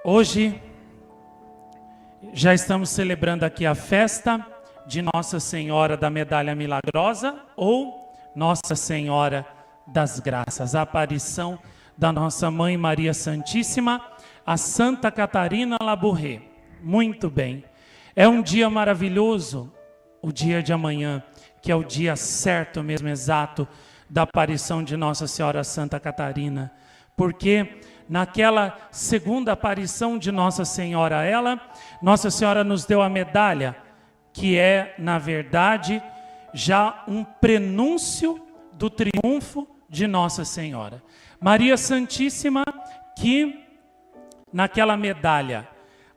Hoje já estamos celebrando aqui a festa de Nossa Senhora da Medalha Milagrosa ou Nossa Senhora das Graças, a aparição da nossa Mãe Maria Santíssima, a Santa Catarina Labouré. Muito bem, é um dia maravilhoso, o dia de amanhã, que é o dia certo mesmo, exato, da aparição de Nossa Senhora Santa Catarina, porque naquela segunda aparição de Nossa Senhora, Nossa Senhora nos deu a medalha, que é, na verdade, já um prenúncio do triunfo de Nossa Senhora. Maria Santíssima, que naquela medalha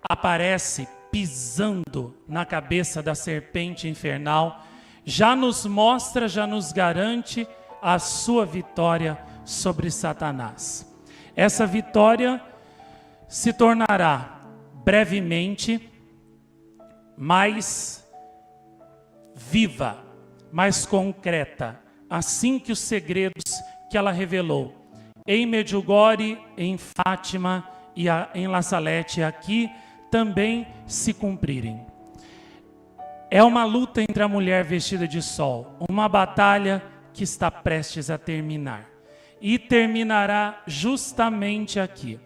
aparece pisando na cabeça da serpente infernal, já nos mostra, já nos garante a sua vitória sobre Satanás. Essa vitória se tornará brevemente mais viva, mais concreta, assim que os segredos que ela revelou em Medjugorje, em Fátima e em La Salette aqui também se cumprirem. É uma luta entre a mulher vestida de sol, uma batalha que está prestes a terminar. E terminará justamente aqui.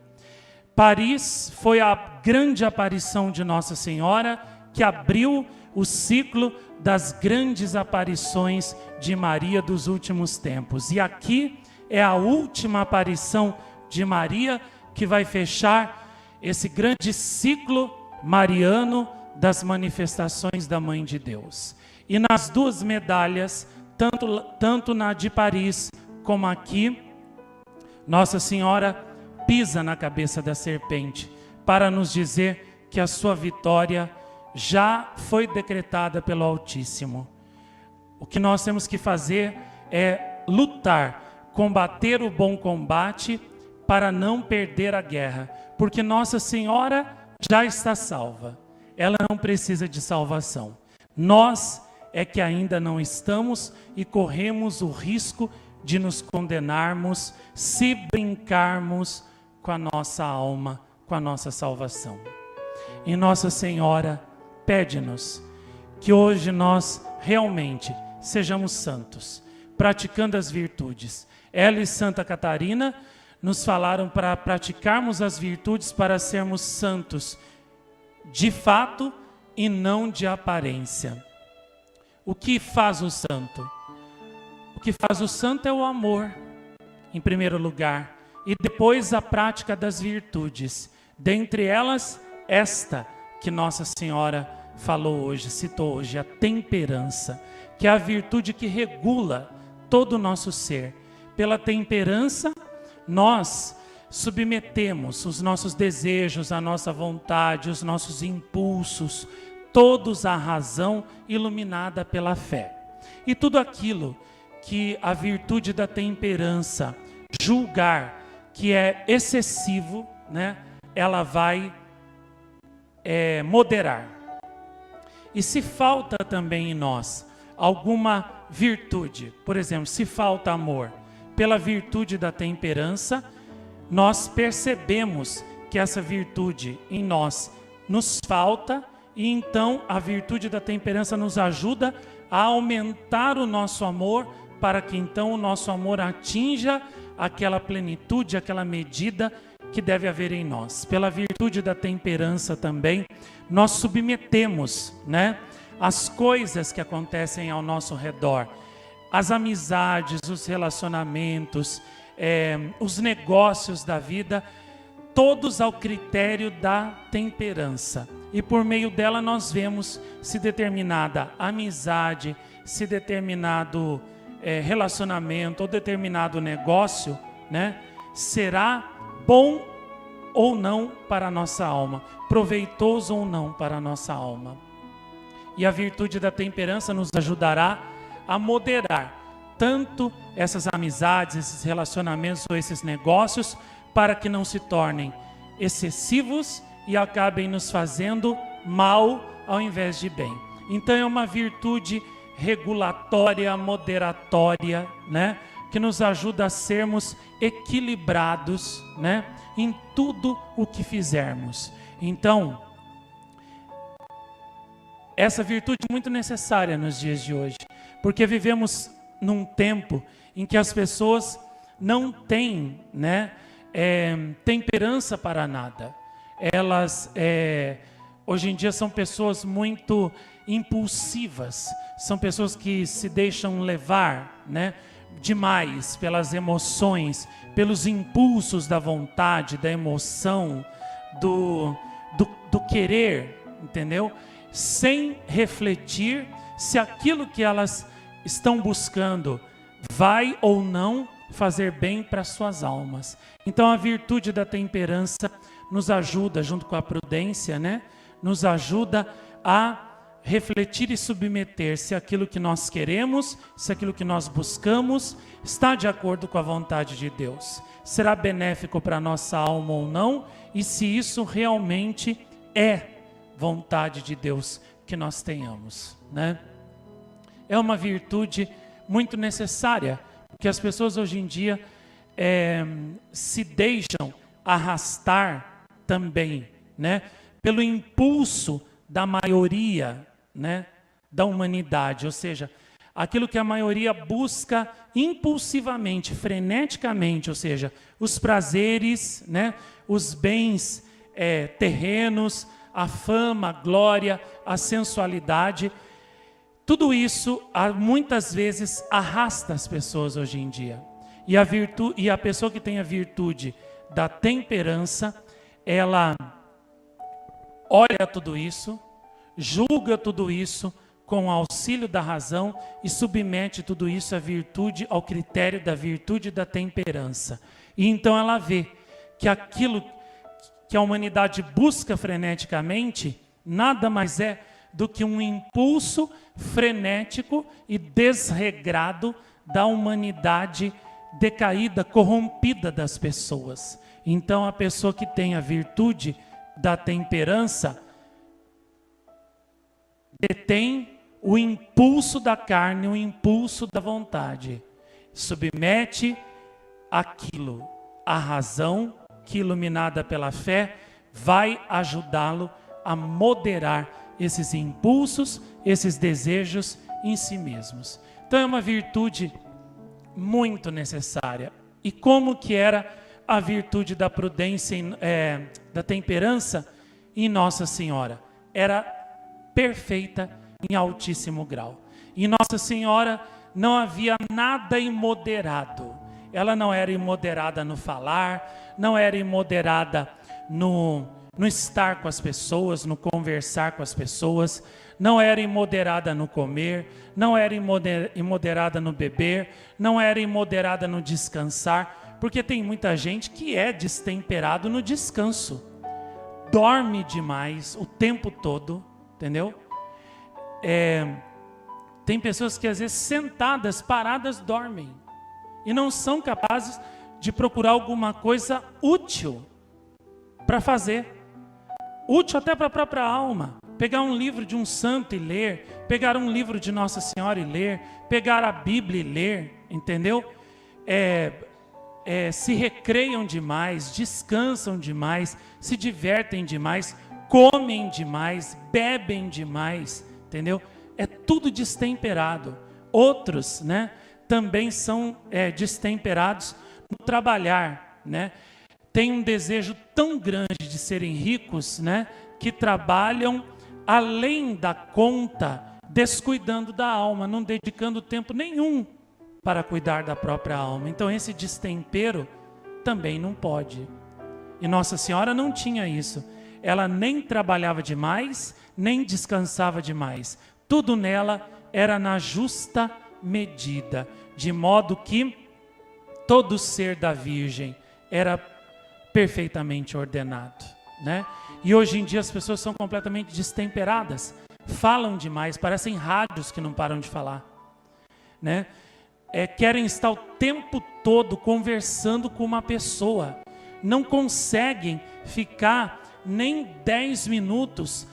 Paris foi a grande aparição de Nossa Senhora que abriu o ciclo das grandes aparições de Maria dos últimos tempos. E aqui é a última aparição de Maria que vai fechar esse grande ciclo mariano das manifestações da Mãe de Deus. E nas duas medalhas, tanto na de Paris como aqui, Nossa Senhora pisa na cabeça da serpente para nos dizer que a sua vitória já foi decretada pelo Altíssimo. O que nós temos que fazer é lutar, combater o bom combate para não perder a guerra, porque Nossa Senhora já está salva, ela não precisa de salvação. Nós é que ainda não estamos e corremos o risco de nos condenarmos se brincarmos com a nossa alma, com a nossa salvação. E Nossa Senhora pede-nos que hoje nós realmente sejamos santos, praticando as virtudes. Ela e Santa Catarina nos falaram para praticarmos as virtudes para sermos santos de fato e não de aparência. O que faz o santo? O que faz o santo é o amor, em primeiro lugar, e depois a prática das virtudes. Dentre elas, esta que Nossa Senhora falou hoje, citou hoje, a temperança, que é a virtude que regula todo o nosso ser. Pela temperança, nós submetemos os nossos desejos, a nossa vontade, os nossos impulsos, todos à razão iluminada pela fé. E tudo aquilo que a virtude da temperança julgar que é excessivo, né, ela vai moderar. E se falta também em nós alguma virtude, por exemplo, se falta amor, pela virtude da temperança, nós percebemos que essa virtude em nós nos falta, e então a virtude da temperança nos ajuda a aumentar o nosso amor, para que então o nosso amor atinja aquela plenitude, aquela medida que deve haver em nós. Pela virtude da temperança também, nós submetemos, né, as coisas que acontecem ao nosso redor, as amizades, os relacionamentos, os negócios da vida, todos ao critério da temperança. E por meio dela nós vemos se determinada amizade, se determinado relacionamento ou determinado negócio, né, será bom ou não para a nossa alma, proveitoso ou não para a nossa alma. E a virtude da temperança nos ajudará a moderar tanto essas amizades, esses relacionamentos ou esses negócios, para que não se tornem excessivos e acabem nos fazendo mal ao invés de bem. Então é uma virtude regulatória, moderatória, né? que nos ajuda a sermos equilibrados, né, em tudo o que fizermos. Então, essa virtude é muito necessária nos dias de hoje, porque vivemos num tempo em que as pessoas não têm, né, temperança para nada. Elas, hoje em dia, são pessoas muito impulsivas, são pessoas que se deixam levar, né, demais pelas emoções, pelos impulsos da vontade, da emoção, do querer, entendeu? Sem refletir se aquilo que elas estão buscando vai ou não fazer bem para suas almas. Então a virtude da temperança nos ajuda, junto com a prudência, né? Nos ajuda a refletir e submeter se aquilo que nós queremos, se aquilo que nós buscamos está de acordo com a vontade de Deus. Será benéfico para a nossa alma ou não, e se isso realmente é vontade de Deus que nós tenhamos, né? É uma virtude muito necessária, porque as pessoas hoje em dia se deixam arrastar também, né, pelo impulso da maioria, né, da humanidade, ou seja, aquilo que a maioria busca impulsivamente, freneticamente, ou seja, os prazeres, né, os bens terrenos, a fama, a glória, a sensualidade. Tudo isso muitas vezes arrasta as pessoas hoje em dia. E a pessoa que tem a virtude da temperança, ela olha tudo isso, julga tudo isso com o auxílio da razão e submete tudo isso à virtude, ao critério da virtude da temperança. E então ela vê que aquilo que a humanidade busca freneticamente nada mais é do que um impulso frenético e desregrado da humanidade decaída, corrompida das pessoas. Então a pessoa que tem a virtude da temperança detém o impulso da carne, o impulso da vontade, submete aquilo à razão que, iluminada pela fé, vai ajudá-lo a moderar esses impulsos, esses desejos em si mesmos. Então é uma virtude muito necessária. E como que era a virtude da prudência, da temperança em Nossa Senhora? Era perfeita em altíssimo grau. Em Nossa Senhora não havia nada imoderado. Ela não era imoderada no falar, não era imoderada no estar com as pessoas, no conversar com as pessoas, não era imoderada no comer, não era imoderada no beber, não era imoderada no descansar, porque tem muita gente que é destemperado no descanso, dorme demais o tempo todo, entendeu? Tem pessoas que às vezes sentadas, paradas, dormem e não são capazes de procurar alguma coisa útil para fazer, útil até para a própria alma. Pegar um livro de um santo e ler, pegar um livro de Nossa Senhora e ler, pegar a Bíblia e ler, entendeu? Se recreiam demais, descansam demais, se divertem demais, comem demais, bebem demais, entendeu? É tudo destemperado. Outros, né, também são destemperados no trabalhar, né? Tem um desejo tão grande de serem ricos, né, que trabalham além da conta, descuidando da alma, não dedicando tempo nenhum para cuidar da própria alma. Então esse destempero também não pode. E Nossa Senhora não tinha isso. Ela nem trabalhava demais, nem descansava demais. Tudo nela era na justa medida, de modo que todo ser da Virgem era perfeitamente ordenado, né? E hoje em dia as pessoas são completamente destemperadas, falam demais, parecem rádios que não param de falar, né? Querem estar o tempo todo conversando com uma pessoa, não conseguem ficar nem 10 minutos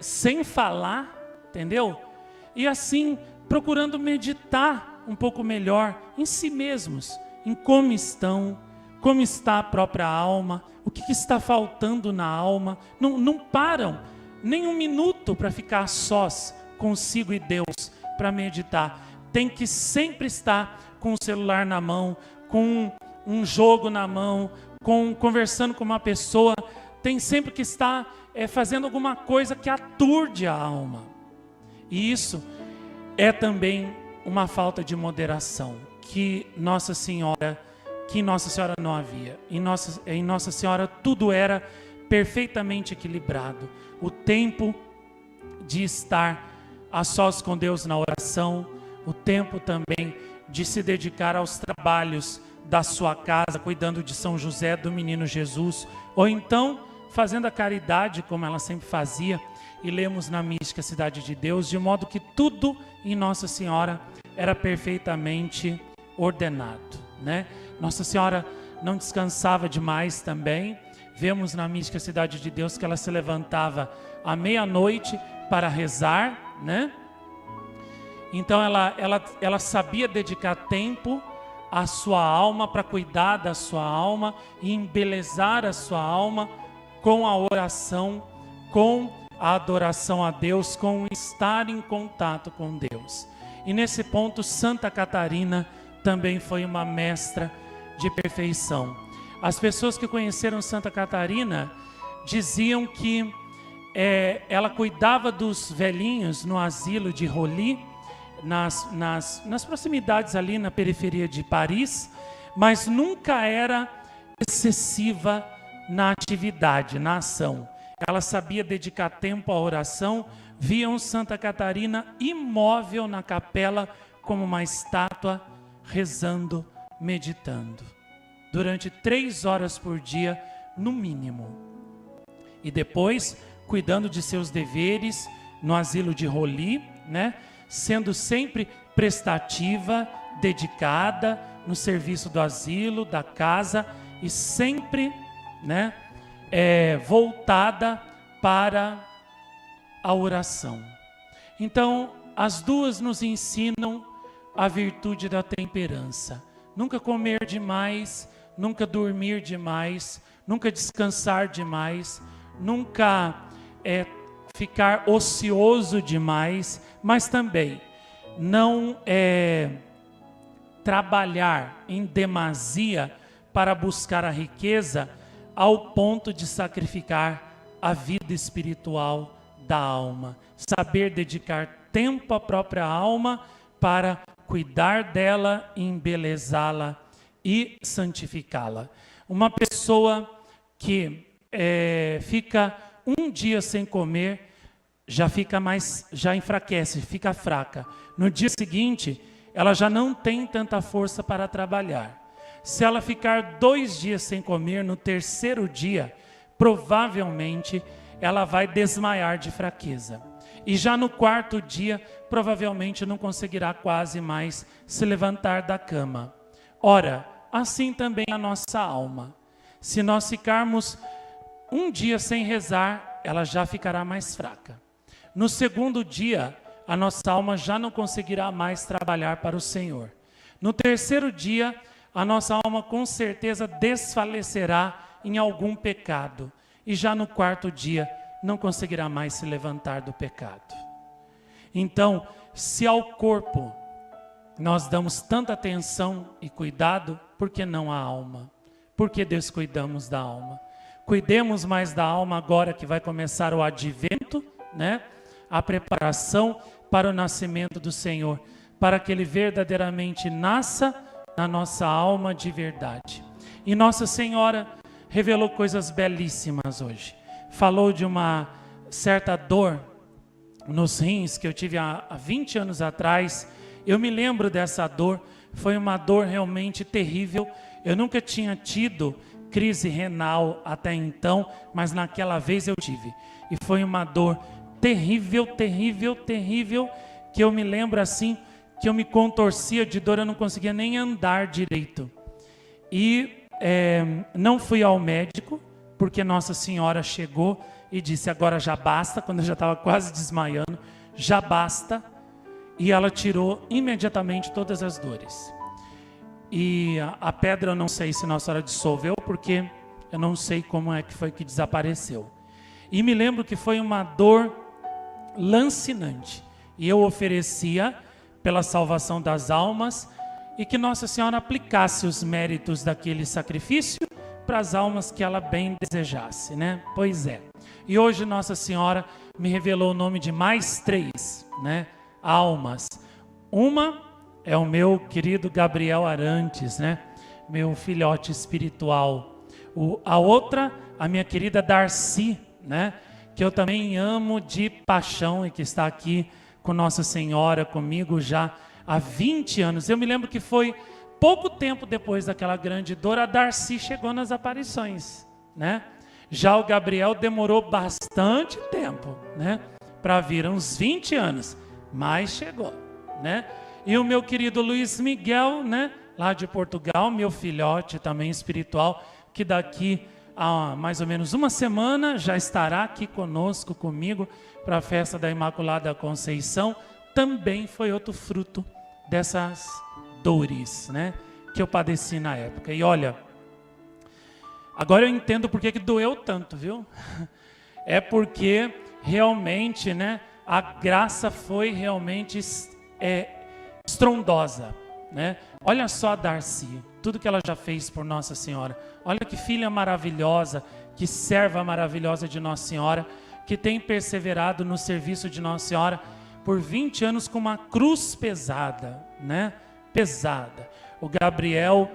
sem falar, entendeu? E assim, procurando meditar um pouco melhor em si mesmos, em como estão, como está a própria alma, o que está faltando na alma. Não param nem um minuto para ficar sós consigo e Deus, para meditar. Tem que sempre estar com o celular na mão, com um jogo na mão, conversando com uma pessoa. Tem sempre que estar fazendo alguma coisa que aturde a alma. E isso é também uma falta de moderação que em Nossa Senhora não havia. Em Nossa Senhora tudo era perfeitamente equilibrado. O tempo de estar a sós com Deus na oração, o tempo também de se dedicar aos trabalhos da sua casa, cuidando de São José, do menino Jesus, ou então fazendo a caridade, como ela sempre fazia, e lemos na mística Cidade de Deus, de modo que tudo em Nossa Senhora era perfeitamente ordenado, né? Nossa Senhora não descansava demais também. Vemos na mística Cidade de Deus que ela se levantava à meia-noite para rezar, né? Então ela sabia dedicar tempo à sua alma, para cuidar da sua alma e embelezar a sua alma com a oração, com a adoração a Deus, com o estar em contato com Deus. E nesse ponto, Santa Catarina também foi uma mestra de perfeição. As pessoas que conheceram Santa Catarina diziam que ela cuidava dos velhinhos no asilo de Roli, nas proximidades ali na periferia de Paris, mas nunca era excessiva na atividade, na ação. Ela sabia dedicar tempo à oração. Viam Santa Catarina imóvel na capela como uma estátua, rezando, meditando, durante 3 horas por dia, no mínimo. E depois, cuidando de seus deveres no asilo de Roli, né? Sendo sempre prestativa, dedicada no serviço do asilo, da casa, e sempre, né, voltada para a oração. Então, as duas nos ensinam a virtude da temperança. Nunca comer demais, nunca dormir demais, nunca descansar demais, nunca ficar ocioso demais, mas também não trabalhar em demasia para buscar a riqueza ao ponto de sacrificar a vida espiritual da alma. Saber dedicar tempo à própria alma para cuidar dela, embelezá-la e santificá-la. Uma pessoa que fica um dia sem comer, já enfraquece, fica fraca. No dia seguinte, ela já não tem tanta força para trabalhar. Se ela ficar 2 dias sem comer, no terceiro dia, provavelmente ela vai desmaiar de fraqueza. E já no 4º dia, provavelmente não conseguirá quase mais se levantar da cama. Ora, assim também a nossa alma. Se nós ficarmos um dia sem rezar, ela já ficará mais fraca. No 2º dia, a nossa alma já não conseguirá mais trabalhar para o Senhor. No 3º dia, a nossa alma com certeza desfalecerá em algum pecado. E já no 4º dia, não conseguirá mais se levantar do pecado. Então, se ao corpo nós damos tanta atenção e cuidado, por que não à alma? Por que descuidamos da alma? Cuidemos mais da alma agora que vai começar o advento, né? A preparação para o nascimento do Senhor, para que Ele verdadeiramente nasça na nossa alma de verdade. E Nossa Senhora revelou coisas belíssimas hoje. Falou de uma certa dor nos rins que eu tive há 20 anos atrás. Eu me lembro dessa dor, foi uma dor realmente terrível. Eu nunca tinha tido crise renal até então, mas naquela vez eu tive. E foi uma dor terrível, terrível, terrível, que eu me lembro assim, que eu me contorcia de dor, eu não conseguia nem andar direito. E não fui ao médico, porque Nossa Senhora chegou e disse, agora já basta, quando eu já estava quase desmaiando, já basta. e ela tirou imediatamente todas as dores. E a pedra eu não sei se Nossa Senhora dissolveu, porque eu não sei como é que foi que desapareceu. E me lembro que foi uma dor lancinante. E eu oferecia pela salvação das almas e que Nossa Senhora aplicasse os méritos daquele sacrifício para as almas que ela bem desejasse, né? Pois é. E hoje Nossa Senhora me revelou o nome de mais 3, né? Almas. Uma é o meu querido Gabriel Arantes, né? Meu filhote espiritual. A outra, a minha querida Darcy, né? Que eu também amo de paixão e que está aqui com Nossa Senhora, comigo já há 20 anos. Eu me lembro que foi pouco tempo depois daquela grande dor, a Darcy chegou nas aparições, né? Já o Gabriel demorou bastante tempo, né? Para vir, uns 20 anos, mas chegou, né? E o meu querido Luiz Miguel, né? Lá de Portugal, meu filhote também espiritual, que daqui a mais ou menos uma semana já estará aqui conosco, comigo, para a festa da Imaculada Conceição. Também foi outro fruto dessas dores, né, que eu padeci na época. E olha, agora eu entendo por que doeu tanto, viu? É porque realmente, né, a graça foi realmente estrondosa, né? Olha só a Darcy, tudo que ela já fez por Nossa Senhora. Olha que filha maravilhosa, que serva maravilhosa de Nossa Senhora, que tem perseverado no serviço de Nossa Senhora por 20 anos com uma cruz pesada, né? Pesada. O Gabriel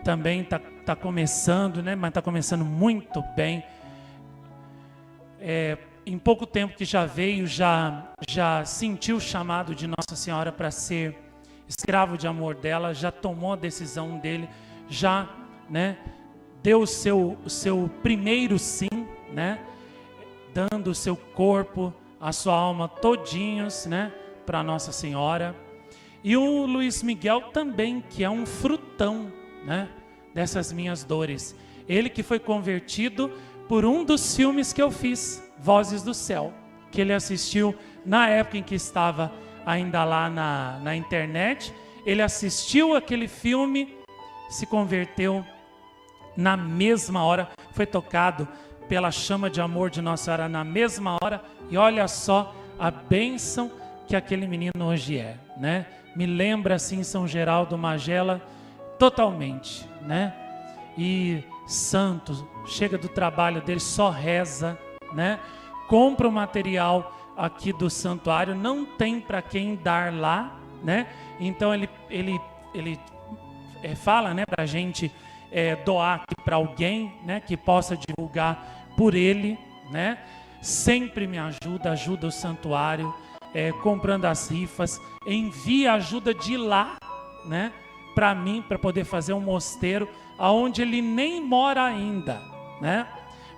também tá começando, né? Mas está começando muito bem. Em pouco tempo que já veio, já sentiu o chamado de Nossa Senhora para ser escravo de amor dela, já tomou a decisão dele, já, né, deu o seu primeiro sim, né, dando o seu corpo, a sua alma todinhos, né, para Nossa Senhora. E o Luiz Miguel também, que é um frutão, né, dessas minhas dores. Ele que foi convertido por um dos filmes que eu fiz, Vozes do Céu, que ele assistiu na época em que estava ainda lá na internet. Ele assistiu aquele filme, se converteu na mesma hora, foi tocado pela chama de amor de Nossa Senhora na mesma hora, e olha só a bênção que aquele menino hoje é, né? Me lembra assim São Geraldo Magela totalmente, né? E santo, chega do trabalho dele, só reza, né? Compra o material aqui do santuário, não tem para quem dar lá, né? Então ele fala, né, para a gente doar aqui para alguém, né, que possa divulgar por ele, né? Sempre me ajuda o santuário, comprando as rifas, envia ajuda de lá, né, para mim, para poder fazer um mosteiro aonde ele nem mora ainda, né?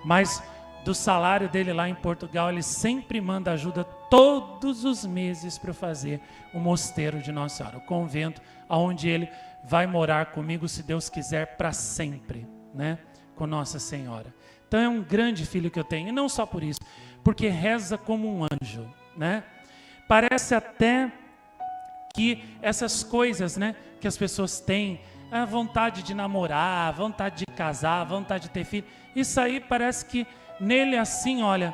Mas do salário dele lá em Portugal, ele sempre manda ajuda todos os meses para fazer o mosteiro de Nossa Senhora, o convento, aonde ele vai morar comigo, se Deus quiser, para sempre, né? Com Nossa Senhora. Então é um grande filho que eu tenho, e não só por isso, porque reza como um anjo, né? Parece até que essas coisas, né, que as pessoas têm, a vontade de namorar, a vontade de casar, a vontade de ter filho, isso aí parece que nele assim, olha,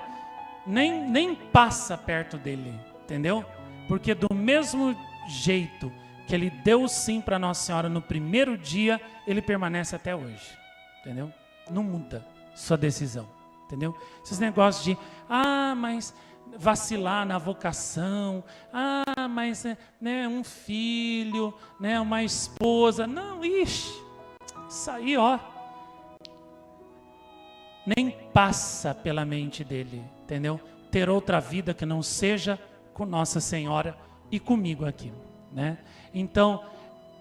nem passa perto dele, entendeu? Porque do mesmo jeito que ele deu sim para Nossa Senhora no primeiro dia, ele permanece até hoje, entendeu? Não muda sua decisão, entendeu? Esses negócios de, mas vacilar na vocação, mas né, um filho, né, uma esposa, não, isso aí, ó, nem passa pela mente dele, entendeu? Ter outra vida que não seja com Nossa Senhora e comigo aqui, né? Então,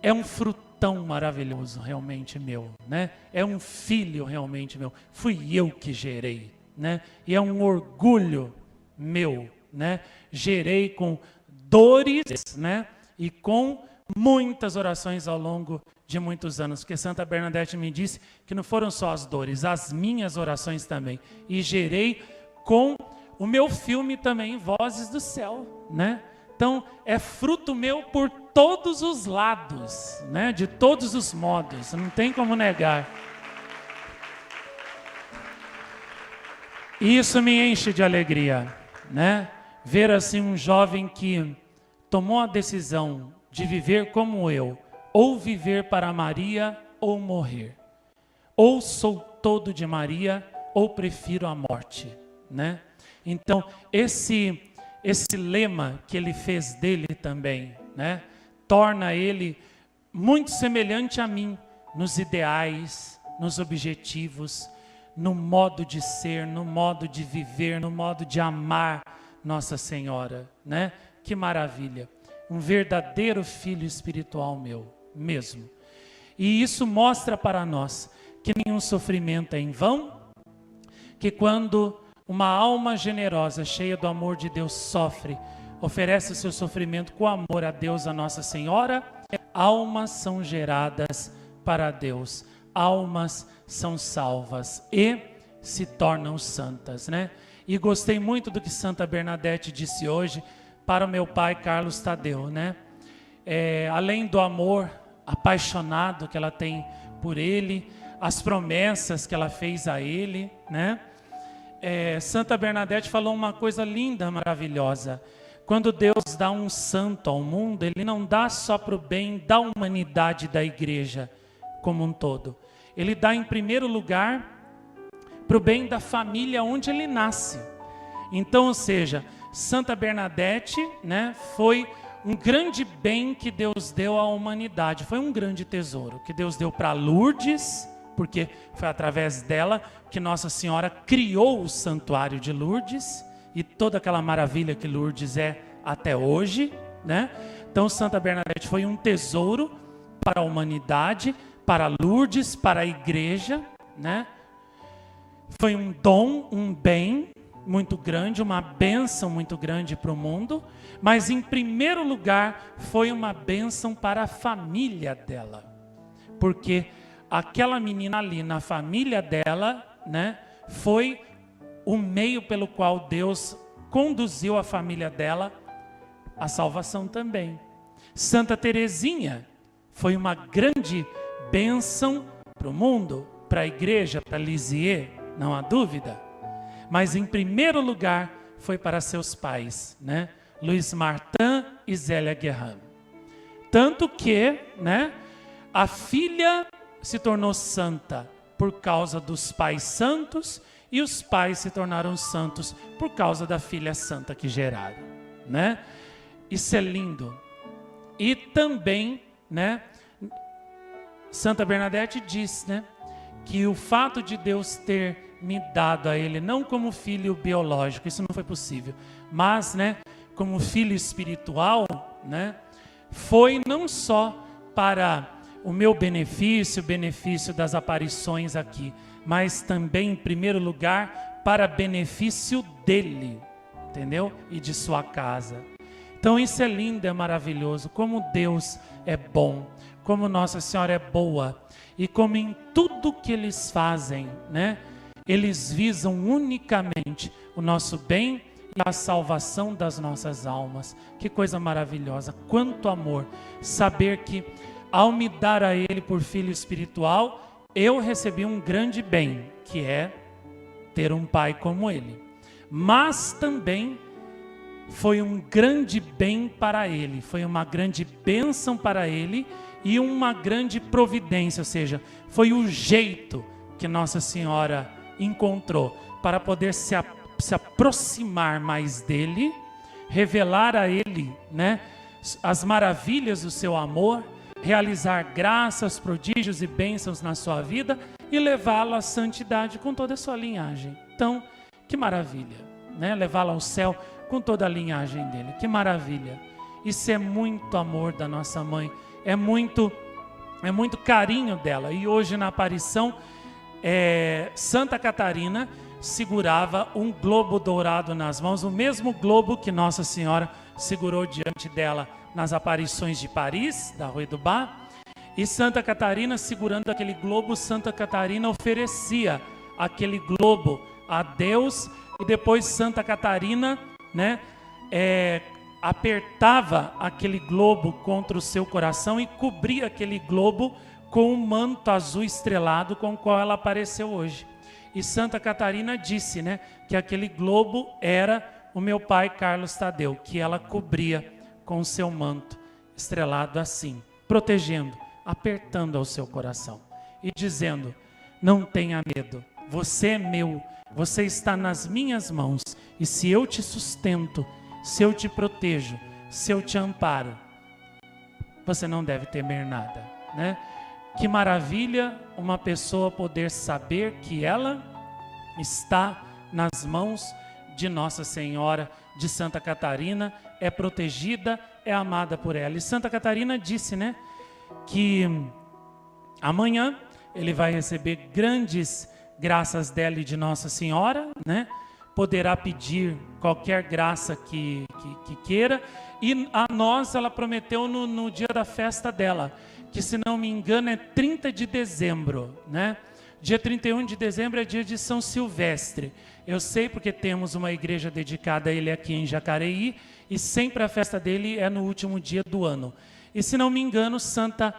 é um frutão maravilhoso realmente meu, né? É um filho realmente meu. Fui eu que gerei, né? E é um orgulho meu, né? Gerei com dores, né? E com muitas orações ao longo de muitos anos, porque Santa Bernadette me disse que não foram só as dores, as minhas orações também. E gerei com o meu filme também, Vozes do Céu, né? Então, é fruto meu por todos os lados, né? De todos os modos, não tem como negar. E isso me enche de alegria, né? Ver assim um jovem que tomou a decisão de viver como eu, ou viver para Maria ou morrer. Ou sou todo de Maria ou prefiro a morte, né? Então, esse lema que ele fez dele também, né? Torna ele muito semelhante a mim nos ideais, nos objetivos, no modo de ser, no modo de viver, no modo de amar Nossa Senhora, né? Que maravilha! Um verdadeiro filho espiritual meu, mesmo. E isso mostra para nós que nenhum sofrimento é em vão, que quando uma alma generosa, cheia do amor de Deus, sofre, oferece o seu sofrimento com amor a Deus, a Nossa Senhora, almas são geradas para Deus, almas são salvas e se tornam santas, né? E gostei muito do que Santa Bernadette disse hoje para o meu pai Carlos Tadeu, né? Além do amor apaixonado que ela tem por ele, as promessas que ela fez a ele, né? Santa Bernadette falou uma coisa linda, maravilhosa. Quando Deus dá um santo ao mundo, Ele não dá só para o bem da humanidade da igreja como um todo. Ele dá em primeiro lugar para o bem da família onde ele nasce. Então, ou seja, Santa Bernadette, né, foi um grande bem que Deus deu à humanidade. Foi um grande tesouro que Deus deu para Lourdes, porque foi através dela que Nossa Senhora criou o santuário de Lourdes e toda aquela maravilha que Lourdes é até hoje, né? Então Santa Bernadette foi um tesouro para a humanidade, para Lourdes, para a igreja, né? Foi um dom, um bem muito grande, uma bênção muito grande para o mundo, mas em primeiro lugar foi uma bênção para a família dela, porque aquela menina ali na família dela, né, foi o meio pelo qual Deus conduziu a família dela à salvação também. Santa Teresinha foi uma grande bênção para o mundo, para a igreja, para Lisieux, não há dúvida. Mas em primeiro lugar foi para seus pais, né? Luiz Martin e Zélia Guerrand. Tanto que, né, a filha se tornou santa por causa dos pais santos e os pais se tornaram santos por causa da filha santa que geraram, né? Isso é lindo. E também, né, Santa Bernadette diz, né, que o fato de Deus ter me dado a ele, não como filho biológico, isso não foi possível, mas, né, como filho espiritual, né, foi não só para o meu benefício, o benefício das aparições aqui, mas também, em primeiro lugar, para benefício dele, entendeu? E de sua casa. Então isso é lindo, é maravilhoso, como Deus é bom, como Nossa Senhora é boa, e como em tudo que eles fazem, né, eles visam unicamente o nosso bem e a salvação das nossas almas. Que coisa maravilhosa, quanto amor, saber que ao me dar a Ele por filho espiritual, eu recebi um grande bem, que é ter um pai como Ele. Mas também foi um grande bem para Ele, foi uma grande bênção para Ele e uma grande providência, ou seja, foi o jeito que Nossa Senhora encontrou para poder se aproximar mais dEle, revelar a Ele, né, as maravilhas do seu amor, realizar graças, prodígios e bênçãos na sua vida e levá-lo à santidade com toda a sua linhagem. Então, que maravilha, né? Levá-lo ao céu com toda a linhagem dele. Que maravilha. Isso é muito amor da nossa mãe, é muito carinho dela. E hoje na aparição, Santa Catarina segurava um globo dourado nas mãos, o mesmo globo que Nossa Senhora segurou diante dela nas aparições de Paris, da Rue du Bac. E Santa Catarina, segurando aquele globo, Santa Catarina oferecia aquele globo a Deus, e depois Santa Catarina, né, apertava aquele globo contra o seu coração e cobria aquele globo com um manto azul estrelado com o qual ela apareceu hoje. E Santa Catarina disse, né, que aquele globo era o meu pai Carlos Tadeu, que ela cobria com o seu manto estrelado assim, protegendo, apertando ao seu coração e dizendo: não tenha medo, você é meu, você está nas minhas mãos, e se eu te sustento, se eu te protejo, se eu te amparo, você não deve temer nada, né? Que maravilha uma pessoa poder saber que ela está nas mãos de Nossa Senhora de Santa Catarina, é protegida, é amada por ela. E Santa Catarina disse, né, que amanhã ele vai receber grandes graças dela e de Nossa Senhora, né? Poderá pedir qualquer graça que queira. E a nós ela prometeu no dia da festa dela, que se não me engano é 30 de dezembro, né? Dia 31 de dezembro é dia de São Silvestre. Eu sei porque temos uma igreja dedicada a ele aqui em Jacareí, e sempre a festa dele é no último dia do ano. E se não me engano, Santa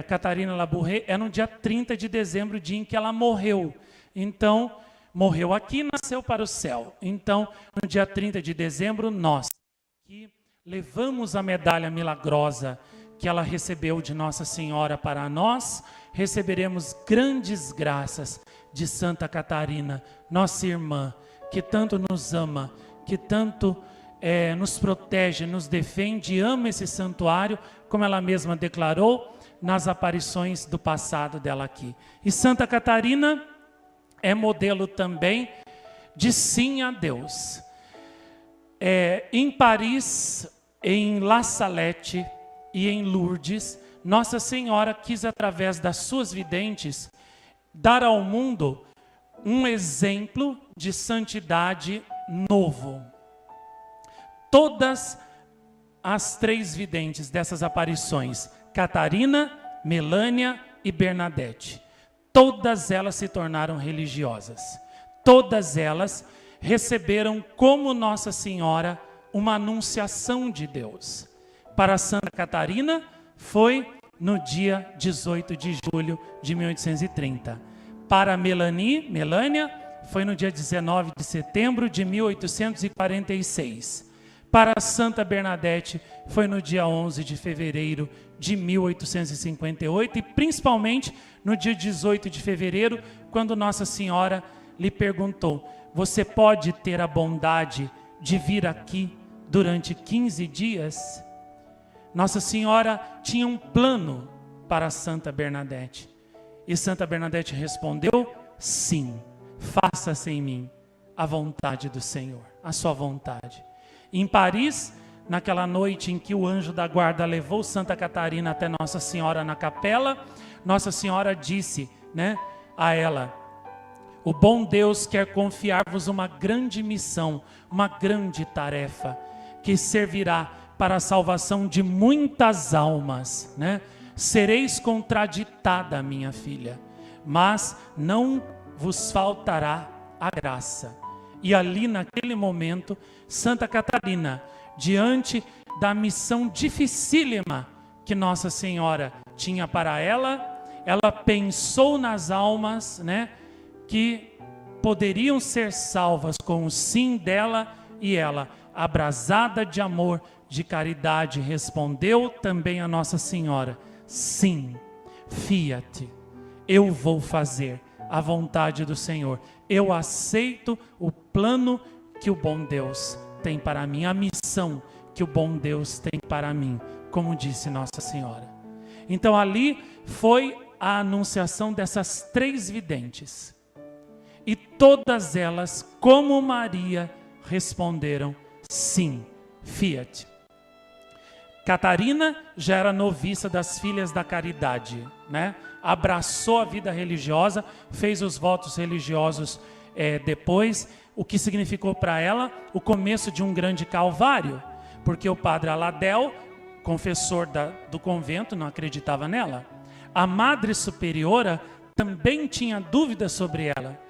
Catarina Labouré é no dia 30 de dezembro, o dia em que ela morreu. Então, morreu aqui e nasceu para o céu. Então, no dia 30 de dezembro, nós que levamos a medalha milagrosa que ela recebeu de Nossa Senhora para nós, receberemos grandes graças de Santa Catarina, nossa irmã, que tanto nos ama, que tanto nos protege, nos defende, ama esse santuário, como ela mesma declarou nas aparições do passado dela aqui. E Santa Catarina é modelo também de sim a Deus. Em Paris, em La Salette e em Lourdes, Nossa Senhora quis, através das suas videntes, dar ao mundo um exemplo de santidade novo. Todas as três videntes dessas aparições, Catarina, Melânia e Bernadette, todas elas se tornaram religiosas. Todas elas receberam como Nossa Senhora uma anunciação de Deus. Para Santa Catarina foi no dia 18 de julho de 1830. Para Melânia foi no dia 19 de setembro de 1846. Para Santa Bernadette foi no dia 11 de fevereiro de 1858 e principalmente no dia 18 de fevereiro, quando Nossa Senhora lhe perguntou: você pode ter a bondade de vir aqui durante 15 dias? Nossa Senhora tinha um plano para Santa Bernadette. E Santa Bernadette respondeu: sim, faça-se em mim a vontade do Senhor, a sua vontade. Em Paris, naquela noite em que o anjo da guarda levou Santa Catarina até Nossa Senhora na capela, Nossa Senhora disse, né, a ela: o bom Deus quer confiar-vos uma grande missão, uma grande tarefa, que servirá para a salvação de muitas almas, né? Sereis contraditada, minha filha, mas não vos faltará a graça. E ali, naquele momento, Santa Catarina, diante da missão dificílima que Nossa Senhora tinha para ela, ela pensou nas almas, né, que poderiam ser salvas com o sim dela, e ela, abrasada de amor, de caridade, respondeu também a Nossa Senhora: sim, fia-te, eu vou fazer a vontade do Senhor. Eu aceito o plano que o bom Deus tem para mim, a missão que o bom Deus tem para mim, como disse Nossa Senhora. Então ali foi a anunciação dessas três videntes. E todas elas, como Maria, responderam: sim, fia-te. Catarina já era noviça das Filhas da Caridade, né? Abraçou a vida religiosa, fez os votos religiosos depois, o que significou para ela o começo de um grande calvário, porque o padre Aladel, confessor do convento, não acreditava nela. A Madre Superiora também tinha dúvidas sobre ela.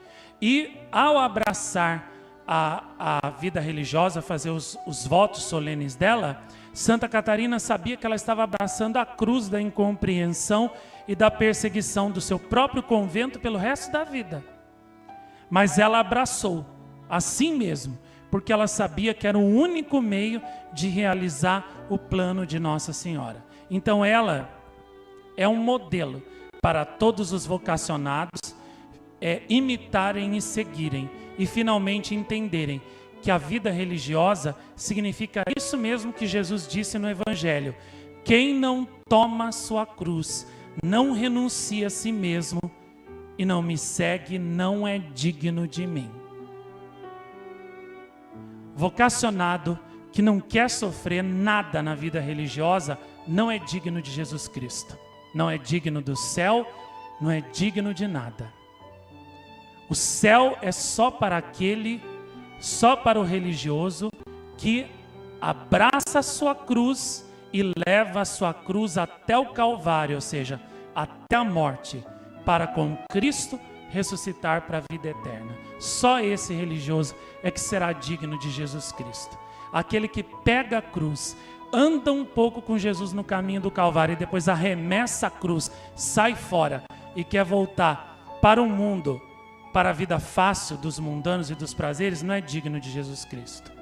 E ao abraçar a vida religiosa, fazer os votos solenes dela, Santa Catarina sabia que ela estava abraçando a cruz da incompreensão e da perseguição do seu próprio convento pelo resto da vida. Mas ela abraçou, assim mesmo, porque ela sabia que era o único meio de realizar o plano de Nossa Senhora. Então ela é um modelo para todos os vocacionados imitarem e seguirem, e finalmente entenderem que a vida religiosa significa isso mesmo que Jesus disse no Evangelho: quem não toma a sua cruz, não renuncia a si mesmo e não me segue, não é digno de mim. Vocacionado que não quer sofrer nada na vida religiosa não é digno de Jesus Cristo, não é digno do céu, não é digno de nada. O céu é só para o religioso que abraça a sua cruz e leva a sua cruz até o Calvário, ou seja, até a morte, para com Cristo ressuscitar para a vida eterna. Só esse religioso é que será digno de Jesus Cristo. Aquele que pega a cruz, anda um pouco com Jesus no caminho do Calvário e depois arremessa a cruz, sai fora e quer voltar para o mundo, para a vida fácil dos mundanos e dos prazeres, não é digno de Jesus Cristo.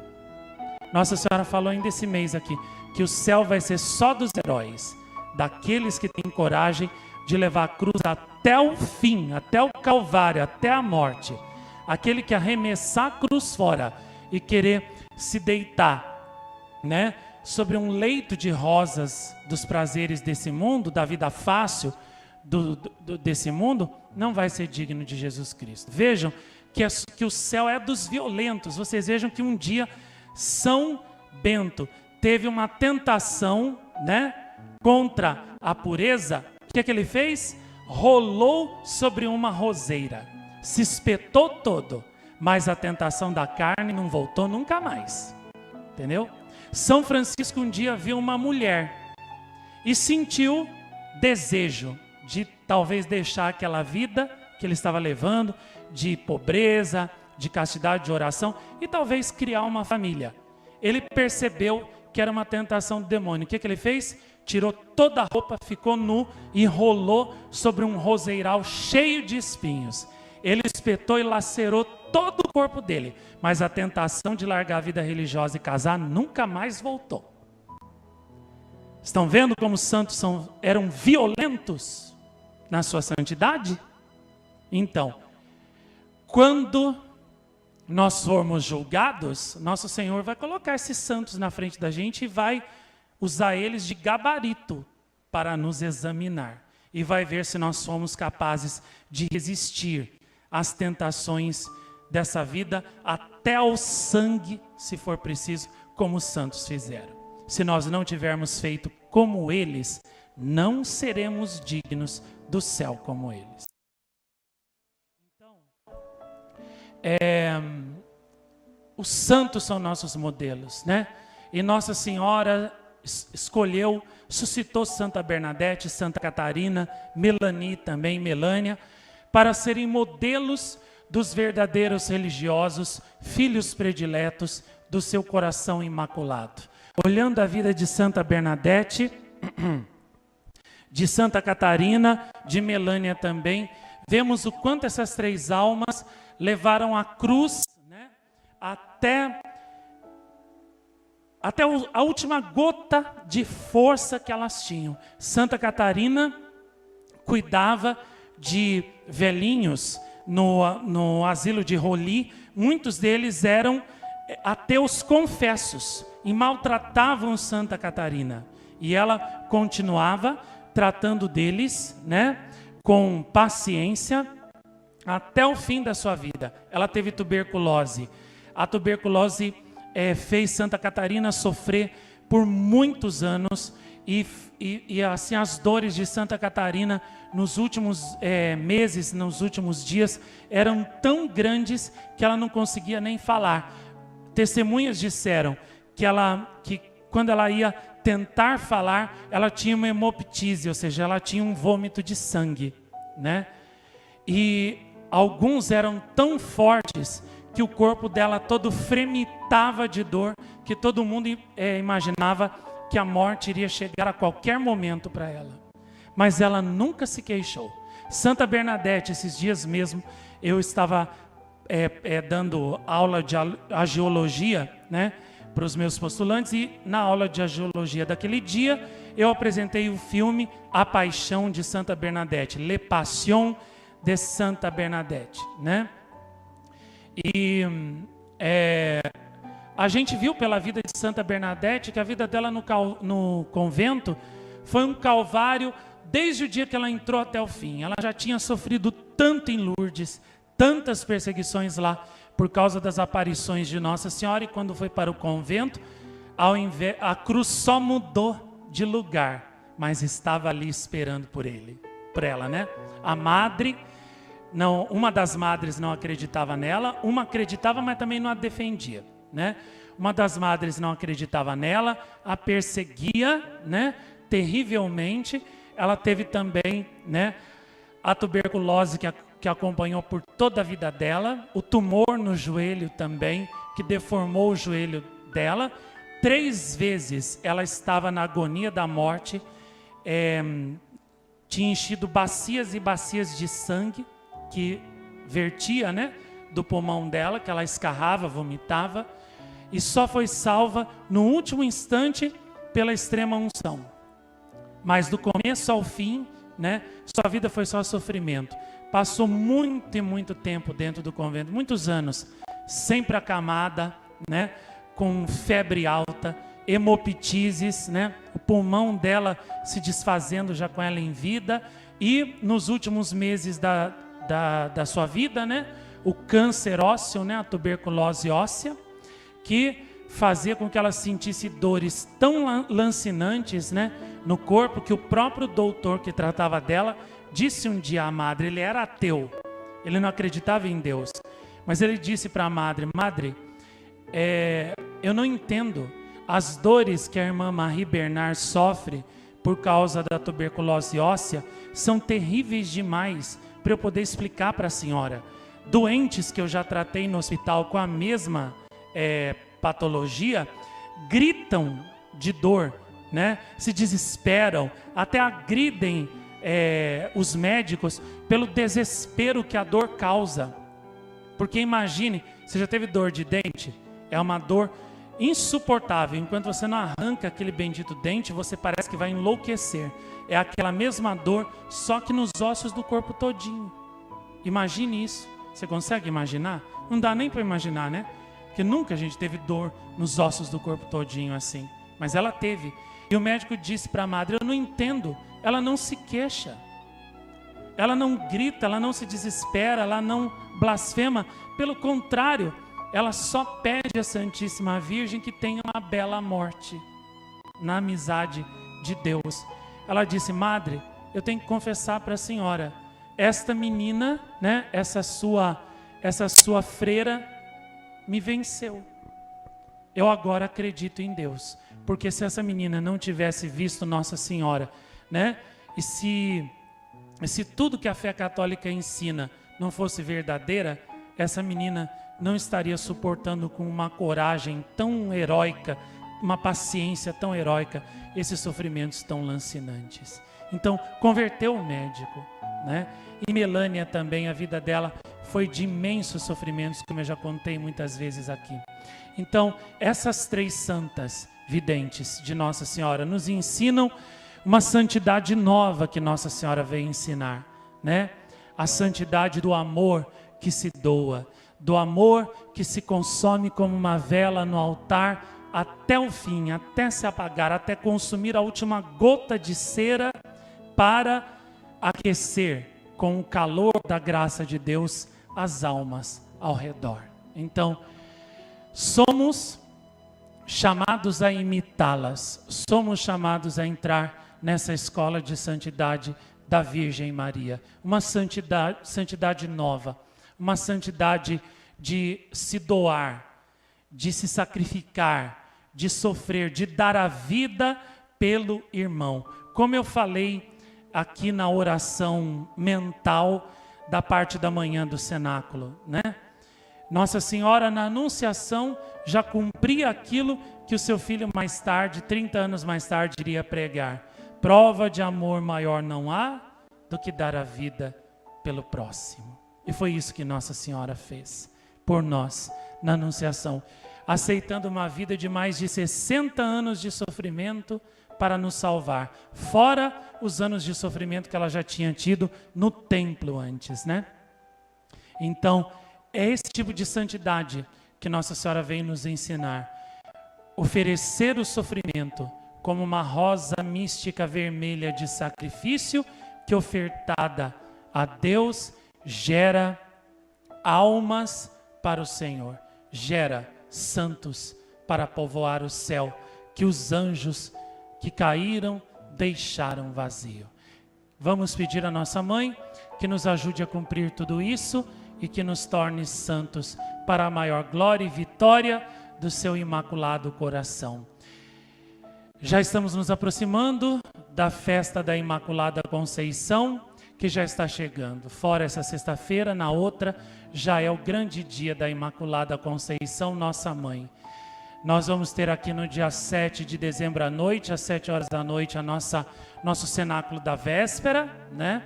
Nossa Senhora falou ainda esse mês aqui, que o céu vai ser só dos heróis, daqueles que têm coragem de levar a cruz até o fim, até o Calvário, até a morte. Aquele que arremessar a cruz fora e querer se deitar, né, sobre um leito de rosas dos prazeres desse mundo, da vida fácil desse mundo, não vai ser digno de Jesus Cristo. Vejam que o céu é dos violentos. Vocês vejam que um dia São Bento teve uma tentação, né, contra a pureza. O que é que ele fez? Rolou sobre uma roseira, se espetou todo, mas a tentação da carne não voltou nunca mais. Entendeu? São Francisco um dia viu uma mulher e sentiu desejo de talvez deixar aquela vida que ele estava levando, de pobreza, de castidade, de oração, e talvez criar uma família. Ele percebeu que era uma tentação do demônio. O que ele fez? Tirou toda a roupa, ficou nu e rolou sobre um roseiral cheio de espinhos. Ele espetou e lacerou todo o corpo dele, mas a tentação de largar a vida religiosa e casar nunca mais voltou. Estão vendo como os santos eram violentos na sua santidade? Então, quando nós formos julgados, nosso Senhor vai colocar esses santos na frente da gente e vai usar eles de gabarito para nos examinar. E vai ver se nós somos capazes de resistir às tentações dessa vida até ao sangue, se for preciso, como os santos fizeram. Se nós não tivermos feito como eles, não seremos dignos do céu como eles. Então, os santos são nossos modelos, né? E Nossa Senhora escolheu, suscitou Santa Bernadette, Santa Catarina, Melanie também, Melânia, para serem modelos dos verdadeiros religiosos, filhos prediletos do seu coração imaculado. Olhando a vida de Santa Bernadette, de Santa Catarina, de Melânia também, vemos o quanto essas três almas levaram a cruz, né, até a última gota de força que elas tinham. Santa Catarina cuidava de velhinhos no asilo de Roli. Muitos deles eram ateus confessos e maltratavam Santa Catarina. E ela continuava tratando deles, né, com paciência até o fim da sua vida. Ela teve tuberculose. A tuberculose fez Santa Catarina sofrer por muitos anos e assim as dores de Santa Catarina nos últimos meses, nos últimos dias, eram tão grandes que ela não conseguia nem falar. Testemunhas disseram que quando ela ia tentar falar, ela tinha uma hemoptise, ou seja, ela tinha um vômito de sangue, né? E alguns eram tão fortes que o corpo dela todo fremitava de dor, que todo mundo imaginava que a morte iria chegar a qualquer momento para ela. Mas ela nunca se queixou. Santa Bernadette, esses dias mesmo, eu estava dando aula de agiologia, né, para os meus postulantes, e na aula de agiologia daquele dia, eu apresentei o filme A Paixão de Santa Bernadette, Le Passion de Santa Bernadette, né? E a gente viu pela vida de Santa Bernadette que a vida dela no convento foi um calvário desde o dia que ela entrou até o fim. Ela já tinha sofrido tanto em Lourdes, tantas perseguições lá, por causa das aparições de Nossa Senhora, e quando foi para o convento, a cruz só mudou de lugar, mas estava ali esperando por ela, né? A madre, não, uma das madres não acreditava nela, uma acreditava, mas também não a defendia, né? Uma das madres não acreditava nela, a perseguia, né, terrivelmente. Ela teve também, né, a tuberculose que acompanhou por toda a vida dela, o tumor no joelho também, que deformou o joelho dela. 3 vezes ela estava na agonia da morte, tinha enchido bacias e bacias de sangue, que vertia, né, do pulmão dela, que ela escarrava, vomitava, e só foi salva no último instante pela extrema unção. Mas do começo ao fim, né, sua vida foi só sofrimento. Passou muito e muito tempo dentro do convento, muitos anos, sempre acamada, né, com febre alta, hemoptises, né, o pulmão dela se desfazendo já com ela em vida, e nos últimos meses da sua vida, né, o câncer ósseo, né, a tuberculose óssea, que fazia com que ela sentisse dores tão lancinantes, né, no corpo, que o próprio doutor que tratava dela disse um dia à madre, ele era ateu, ele não acreditava em Deus, mas ele disse para a madre, eu não entendo as dores que a irmã Marie Bernard sofre por causa da tuberculose óssea, são terríveis demais para eu poder explicar para a senhora. Doentes que eu já tratei no hospital com a mesma patologia, gritam de dor, né? Se desesperam, até agridem os médicos pelo desespero que a dor causa. Porque imagine, você já teve dor de dente? É uma dor insuportável. Enquanto você não arranca aquele bendito dente, você parece que vai enlouquecer. É aquela mesma dor, só que nos ossos do corpo todinho. Imagine isso. Você consegue imaginar? Não dá nem para imaginar, né? Porque nunca a gente teve dor nos ossos do corpo todinho assim. Mas ela teve. E o médico disse para a madre, eu não entendo. Ela não se queixa. Ela não grita, ela não se desespera, ela não blasfema. Pelo contrário, ela só pede à Santíssima Virgem que tenha uma bela morte na amizade de Deus. Ela disse, madre, eu tenho que confessar para a senhora, esta menina, né, essa sua freira me venceu. Eu agora acredito em Deus, porque se essa menina não tivesse visto Nossa Senhora, né, e se tudo que a fé católica ensina não fosse verdadeira, essa menina não estaria suportando com uma coragem tão heróica, uma paciência tão heróica, esses sofrimentos tão lancinantes. Então, converteu o médico, né? E Melânia também, a vida dela foi de imensos sofrimentos, como eu já contei muitas vezes aqui. Então, essas 3 santas videntes de Nossa Senhora nos ensinam uma santidade nova que Nossa Senhora veio ensinar, né? A santidade do amor que se doa, do amor que se consome como uma vela no altar até o fim, até se apagar, até consumir a última gota de cera para aquecer com o calor da graça de Deus as almas ao redor. Então, somos chamados a imitá-las, somos chamados a entrar nessa escola de santidade da Virgem Maria, uma santidade nova, uma santidade de se doar, de se sacrificar, de sofrer, de dar a vida pelo irmão. Como eu falei aqui na oração mental da parte da manhã do cenáculo, né? Nossa Senhora, na Anunciação, já cumpria aquilo que o seu filho mais tarde, 30 anos mais tarde, iria pregar. Prova de amor maior não há do que dar a vida pelo próximo. E foi isso que Nossa Senhora fez por nós na Anunciação, aceitando uma vida de mais de 60 anos de sofrimento para nos salvar, fora os anos de sofrimento que ela já tinha tido no templo antes, né? Então, é esse tipo de santidade que Nossa Senhora veio nos ensinar. Oferecer o sofrimento como uma rosa mística vermelha de sacrifício que, ofertada a Deus, gera almas para o Senhor, gera santos para povoar o céu, que os anjos que caíram deixaram vazio. Vamos pedir à nossa mãe que nos ajude a cumprir tudo isso e que nos torne santos para a maior glória e vitória do seu imaculado coração. Já estamos nos aproximando da festa da Imaculada Conceição, que já está chegando. Fora essa sexta-feira, na outra, já é o grande dia da Imaculada Conceição, nossa mãe. Nós vamos ter aqui no dia 7 de dezembro à noite, às 7 horas da noite, nosso cenáculo da véspera, né?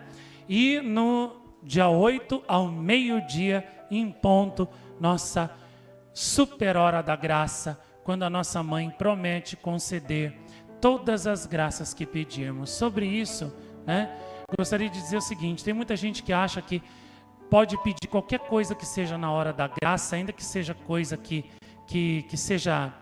E no dia 8, ao meio-dia, em ponto, nossa super hora da graça, quando a nossa mãe promete conceder todas as graças que pedirmos. Sobre isso, né? Gostaria de dizer o seguinte: tem muita gente que acha que pode pedir qualquer coisa que seja na hora da graça, ainda que seja coisa que seja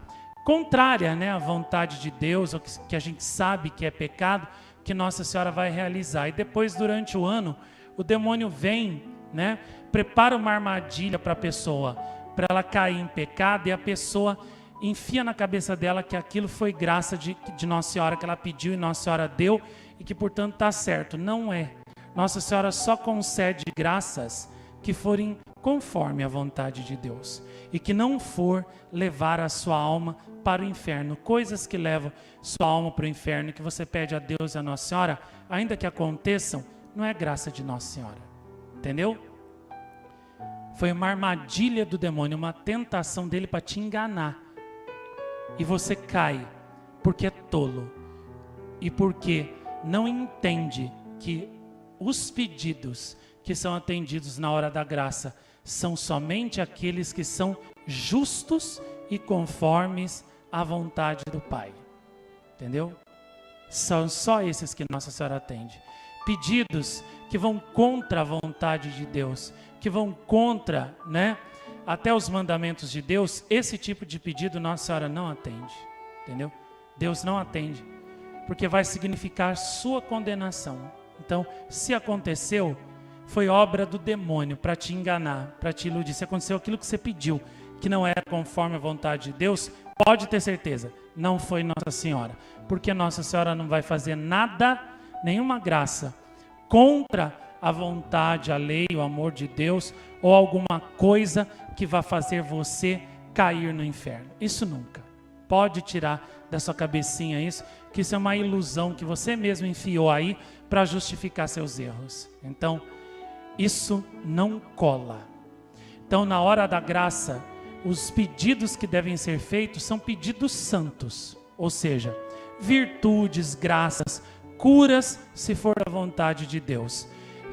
contrária, né, à vontade de Deus, ou que a gente sabe que é pecado, que Nossa Senhora vai realizar. E depois, durante o ano, o demônio vem, né, prepara uma armadilha para a pessoa, para ela cair em pecado, e a pessoa enfia na cabeça dela que aquilo foi graça de Nossa Senhora, que ela pediu e Nossa Senhora deu, e que, portanto, está certo. Não é. Nossa Senhora só concede graças que forem conforme a vontade de Deus, e que não for levar a sua alma para o inferno. Coisas que levam sua alma para o inferno e que você pede a Deus e a Nossa Senhora, ainda que aconteçam, não é graça de Nossa Senhora. Entendeu? Foi uma armadilha do demônio, uma tentação dele para te enganar. E você cai porque é tolo e porque não entende que os pedidos que são atendidos na hora da graça são somente aqueles que são justos e conformes à vontade do Pai. Entendeu? São só esses que Nossa Senhora atende. Pedidos que vão contra a vontade de Deus, que vão contra, né, até os mandamentos de Deus, esse tipo de pedido Nossa Senhora não atende. Entendeu? Deus não atende, porque vai significar sua condenação. Então, se aconteceu, foi obra do demônio para te enganar, para te iludir. Se aconteceu aquilo que você pediu, que não era conforme a vontade de Deus, pode ter certeza, não foi Nossa Senhora. Porque Nossa Senhora não vai fazer nada, nenhuma graça, contra a vontade, a lei, o amor de Deus, ou alguma coisa que vá fazer você cair no inferno. Isso nunca. Pode tirar da sua cabecinha isso, que isso é uma ilusão que você mesmo enfiou aí para justificar seus erros. Então, isso não cola. Então, na hora da graça, os pedidos que devem ser feitos são pedidos santos, ou seja, virtudes, graças, curas, se for da vontade de Deus,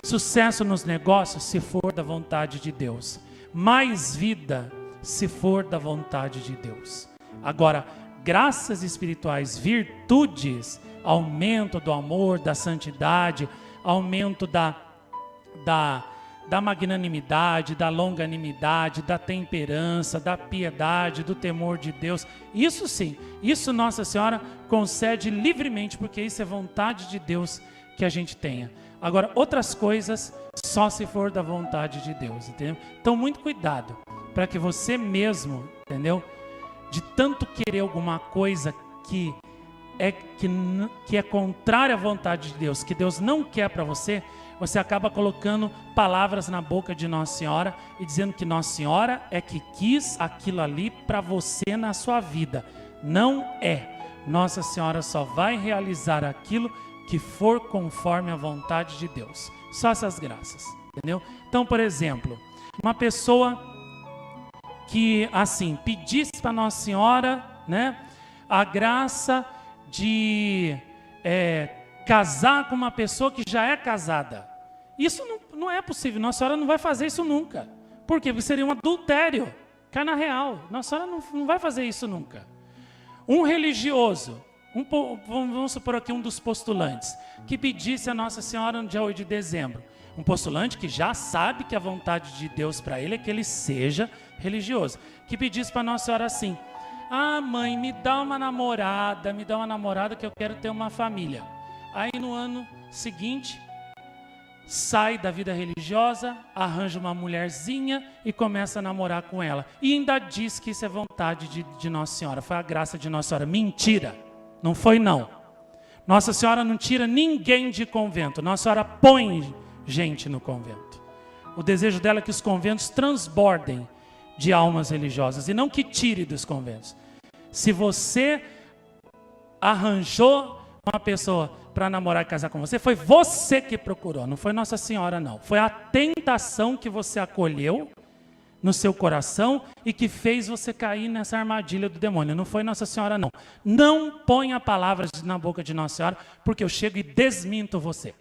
sucesso nos negócios, se for da vontade de Deus, mais vida, se for da vontade de Deus. Agora, graças espirituais, virtudes, aumento do amor, da santidade, aumento da magnanimidade, da longanimidade, da temperança, da piedade, do temor de Deus. Isso sim, isso Nossa Senhora concede livremente, porque isso é vontade de Deus que a gente tenha. Agora, outras coisas, só se for da vontade de Deus, entendeu? Então, muito cuidado, para que você mesmo, entendeu? De tanto querer alguma coisa que é contrária à vontade de Deus, que Deus não quer para você, você acaba colocando palavras na boca de Nossa Senhora e dizendo que Nossa Senhora é que quis aquilo ali para você na sua vida. Não é. Nossa Senhora só vai realizar aquilo que for conforme a vontade de Deus. Só essas graças, entendeu? Então, por exemplo, uma pessoa que, assim, pedisse para Nossa Senhora, né, a graça de casar com uma pessoa que já é casada. Isso não é possível, Nossa Senhora não vai fazer isso nunca. Por quê? Porque seria um adultério. Cai na real. Nossa Senhora não vai fazer isso nunca. Um religioso, vamos supor aqui um dos postulantes, que pedisse a Nossa Senhora no dia 8 de dezembro. Um postulante que já sabe que a vontade de Deus para ele é que ele seja religioso. Que pedisse para Nossa Senhora assim: ah, mãe, me dá uma namorada que eu quero ter uma família. Aí no ano seguinte, sai da vida religiosa, arranja uma mulherzinha e começa a namorar com ela. E ainda diz que isso é vontade de Nossa Senhora, foi a graça de Nossa Senhora. Mentira, não foi não. Nossa Senhora não tira ninguém de convento, Nossa Senhora põe gente no convento. O desejo dela é que os conventos transbordem de almas religiosas e não que tire dos conventos. Se você arranjou uma pessoa para namorar e casar com você, foi você que procurou, não foi Nossa Senhora não. Foi a tentação que você acolheu no seu coração e que fez você cair nessa armadilha do demônio. Não foi Nossa Senhora não. Não ponha palavras na boca de Nossa Senhora, porque eu chego e desminto você.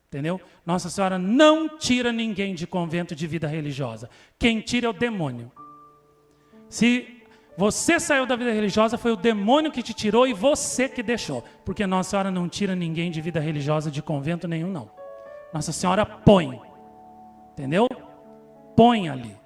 Entendeu? Nossa Senhora não tira ninguém de convento de vida religiosa. Quem tira é o demônio. Se você saiu da vida religiosa, foi o demônio que te tirou e você que deixou. Porque Nossa Senhora não tira ninguém de vida religiosa de convento nenhum, não. Nossa Senhora põe. Entendeu? Põe ali.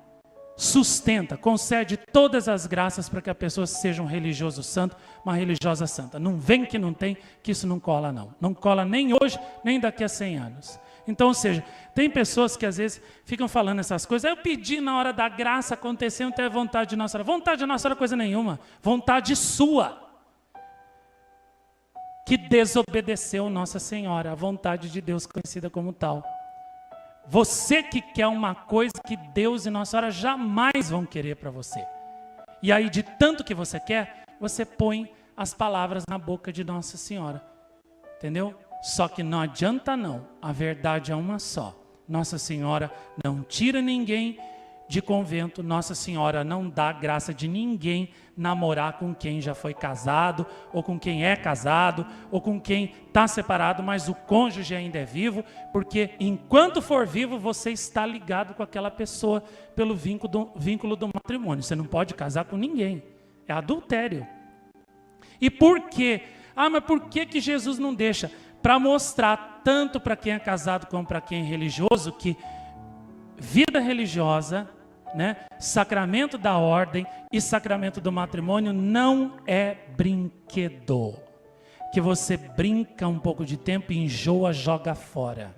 Sustenta, concede todas as graças para que a pessoa seja um religioso santo, uma religiosa santa. Não vem que não tem, que isso não cola não. Não cola nem hoje, nem daqui a 100 anos. Então, ou seja, tem pessoas que às vezes ficam falando essas coisas. Eu pedi na hora da graça, aconteceu, não tem vontade de Nossa Senhora. Vontade de Nossa Senhora coisa nenhuma. Vontade sua. Que desobedeceu Nossa Senhora, a vontade de Deus conhecida como tal. Você que quer uma coisa que Deus e Nossa Senhora jamais vão querer para você. E aí, de tanto que você quer, você põe as palavras na boca de Nossa Senhora. Entendeu? Só que não adianta não. A verdade é uma só. Nossa Senhora não tira ninguém de convento. Nossa Senhora não dá graça de ninguém namorar com quem já foi casado, ou com quem é casado, ou com quem está separado, mas o cônjuge ainda é vivo, porque enquanto for vivo, você está ligado com aquela pessoa pelo vínculo do matrimônio. Você não pode casar com ninguém. É adultério. E por quê? Ah, mas por que Jesus não deixa? Para mostrar tanto para quem é casado como para quem é religioso que vida religiosa, né, sacramento da ordem e sacramento do matrimônio não é brinquedo. Que você brinca um pouco de tempo e enjoa, joga fora.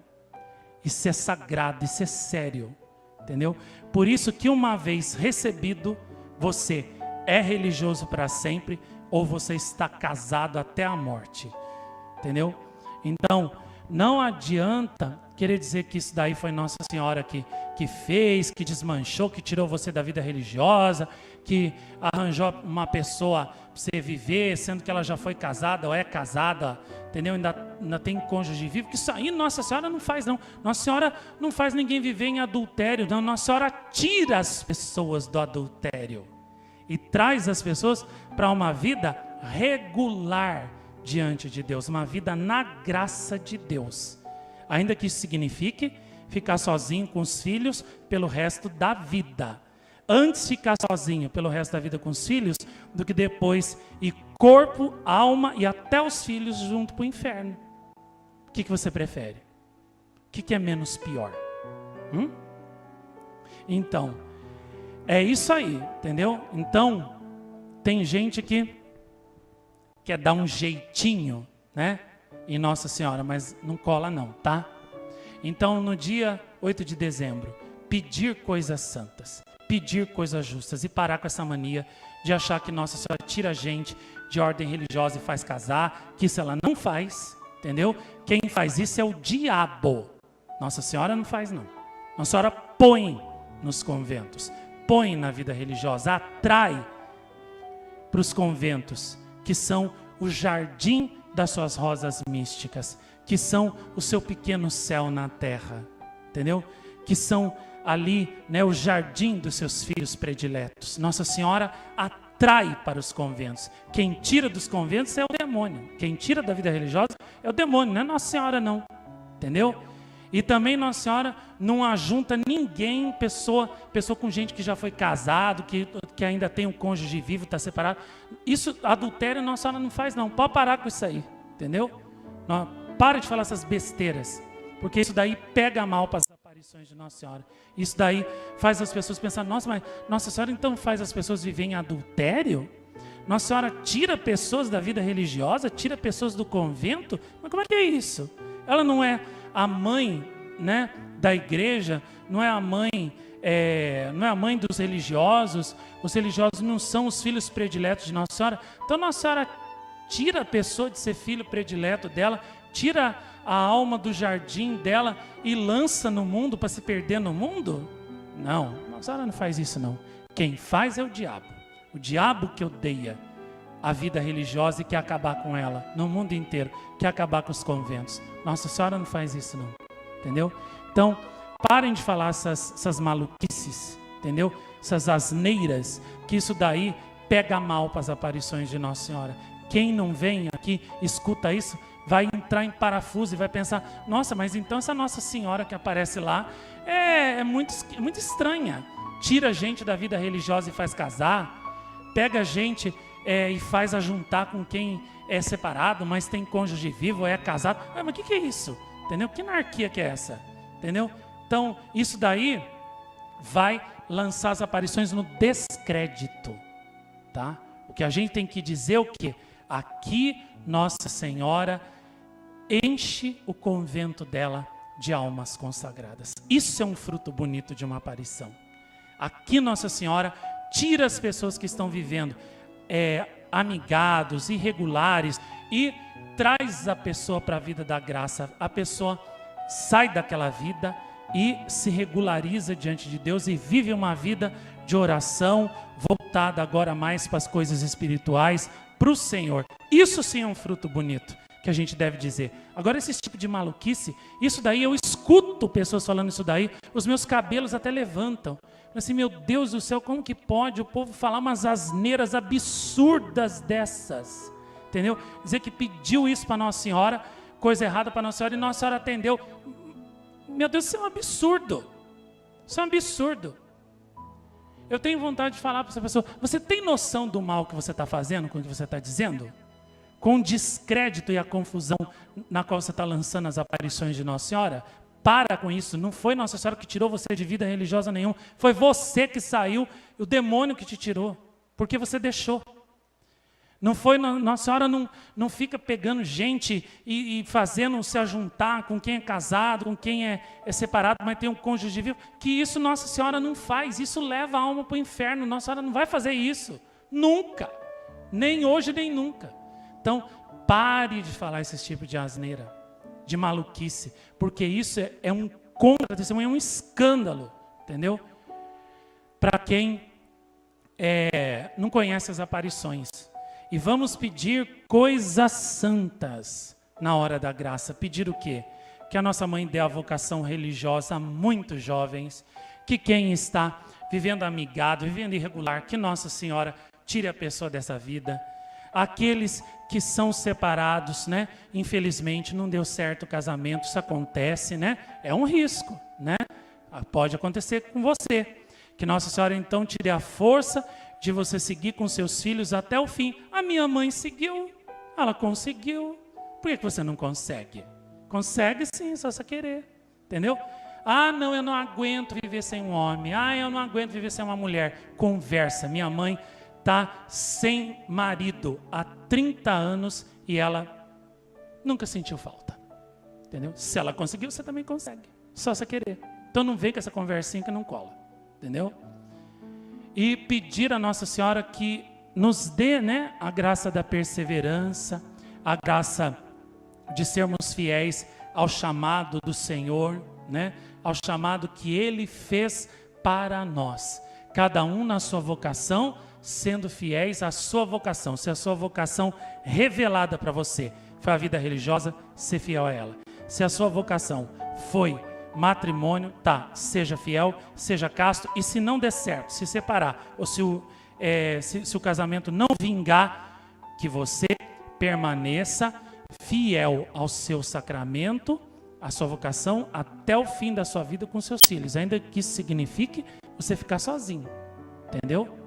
Isso é sagrado, isso é sério. Entendeu? Por isso que uma vez recebido, você é religioso para sempre ou você está casado até a morte. Entendeu? Então, não adianta querer dizer que isso daí foi Nossa Senhora que fez, que desmanchou, que tirou você da vida religiosa, que arranjou uma pessoa para você viver, sendo que ela já foi casada ou é casada, entendeu? Ainda tem cônjuge vivo, que isso aí Nossa Senhora não faz não. Nossa Senhora não faz ninguém viver em adultério, não. Nossa Senhora tira as pessoas do adultério e traz as pessoas para uma vida regular diante de Deus, uma vida na graça de Deus. Ainda que isso signifique ficar sozinho com os filhos pelo resto da vida. Antes ficar sozinho pelo resto da vida com os filhos, do que depois ir corpo, alma e até os filhos junto para o inferno. O que você prefere? O que é menos pior? Então, é isso aí, entendeu? Então, tem gente que quer dar um jeitinho, né, em Nossa Senhora, mas não cola não, tá? Então, no dia 8 de dezembro, pedir coisas santas, pedir coisas justas e parar com essa mania de achar que Nossa Senhora tira a gente de ordem religiosa e faz casar, que isso ela não faz, entendeu? Quem faz isso é o diabo. Nossa Senhora não faz não. Nossa Senhora põe nos conventos, põe na vida religiosa, atrai para os conventos, que são o jardim das suas rosas místicas, que são o seu pequeno céu na terra, entendeu? Que são ali, né, o jardim dos seus filhos prediletos. Nossa Senhora atrai para os conventos. Quem tira dos conventos é o demônio. Quem tira da vida religiosa é o demônio, não é Nossa Senhora não. Entendeu? E também Nossa Senhora não ajunta ninguém, pessoa com gente que já foi casado, que ainda tem um cônjuge vivo, está separado. Isso, adultério, Nossa Senhora não faz não. Pode parar com isso aí, entendeu? Não, para de falar essas besteiras, porque isso daí pega mal para as aparições de Nossa Senhora. Isso daí faz as pessoas pensar, nossa, mas Nossa Senhora então faz as pessoas viverem em adultério? Nossa Senhora tira pessoas da vida religiosa, tira pessoas do convento? Mas como é que é isso? Ela não é a mãe, né, da igreja, não é a mãe dos religiosos. Os religiosos não são os filhos prediletos de Nossa Senhora. Então Nossa Senhora tira a pessoa de ser filho predileto dela, tira a alma do jardim dela e lança no mundo para se perder no mundo? Não, Nossa Senhora não faz isso não. Quem faz é o diabo que odeia a vida religiosa e quer acabar com ela no mundo inteiro, quer acabar com os conventos. Nossa Senhora não faz isso não, entendeu? Então, parem de falar essas maluquices, entendeu? Essas asneiras, que isso daí pega mal para as aparições de Nossa Senhora. Quem não vem aqui, escuta isso, vai entrar em parafuso e vai pensar, nossa, mas então essa Nossa Senhora que aparece lá é muito estranha. Tira a gente da vida religiosa e faz casar, pega a gente e faz ajuntar com quem é separado, mas tem cônjuge vivo, é casado. Mas o que é isso? Entendeu? Que anarquia que é essa? Entendeu? Então, isso daí vai lançar as aparições no descrédito, tá? O que a gente tem que dizer é o quê? Aqui Nossa Senhora enche o convento dela de almas consagradas. Isso é um fruto bonito de uma aparição. Aqui Nossa Senhora tira as pessoas que estão vivendo amigados, irregulares, e traz a pessoa para a vida da graça. A pessoa sai daquela vida e se regulariza diante de Deus e vive uma vida de oração, voltada agora mais para as coisas espirituais, para o Senhor. Isso sim é um fruto bonito que a gente deve dizer. Agora esse tipo de maluquice, isso daí eu escuto pessoas falando isso daí, os meus cabelos até levantam. Assim, meu Deus do céu, como que pode o povo falar umas asneiras absurdas dessas? Entendeu? Dizer que pediu isso para Nossa Senhora, coisa errada para Nossa Senhora, e Nossa Senhora atendeu. Meu Deus, isso é um absurdo. Isso é um absurdo. Eu tenho vontade de falar para essa pessoa, você tem noção do mal que você está fazendo com o que você está dizendo? Com o descrédito e a confusão na qual você está lançando as aparições de Nossa Senhora? Para com isso, não foi Nossa Senhora que tirou você de vida religiosa nenhuma, foi você que saiu, o demônio que te tirou, porque você deixou. Não foi, Nossa Senhora não fica pegando gente e fazendo se ajuntar com quem é casado, com quem é separado, mas tem um cônjuge vivo, que isso Nossa Senhora não faz, isso leva a alma para o inferno. Nossa Senhora não vai fazer isso, nunca, nem hoje nem nunca. Então, pare de falar esse tipo de asneira, de maluquice, porque isso é um contra-testemunho, é um escândalo, entendeu? Para quem não conhece as aparições. E vamos pedir coisas santas na hora da graça. Pedir o quê? Que a nossa mãe dê a vocação religiosa a muitos jovens, que quem está vivendo amigado, vivendo irregular, que Nossa Senhora tire a pessoa dessa vida. Aqueles que são separados, né? Infelizmente não deu certo o casamento, isso acontece, né? É um risco, né? Pode acontecer com você. Que Nossa Senhora então tire a força de você seguir com seus filhos até o fim. A minha mãe seguiu, ela conseguiu. Por que você não consegue? Consegue sim, só você querer, entendeu? Ah, não, eu não aguento viver sem um homem. Ah, eu não aguento viver sem uma mulher. Conversa, minha mãe está sem marido há 30 anos e ela nunca sentiu falta, entendeu? Se ela conseguiu, você também consegue, só você querer. Então não vem com essa conversinha que não cola, entendeu? E pedir a Nossa Senhora que nos dê, né, a graça da perseverança, a graça de sermos fiéis ao chamado do Senhor, né, ao chamado que Ele fez para nós, cada um na sua vocação, sendo fiéis à sua vocação. Se a sua vocação revelada para você foi a vida religiosa, ser fiel a ela. Se a sua vocação foi matrimônio, tá, seja fiel, seja casto, e se não der certo, se separar, ou se o casamento não vingar, que você permaneça fiel ao seu sacramento, à sua vocação, até o fim da sua vida com seus filhos, ainda que isso signifique você ficar sozinho, entendeu?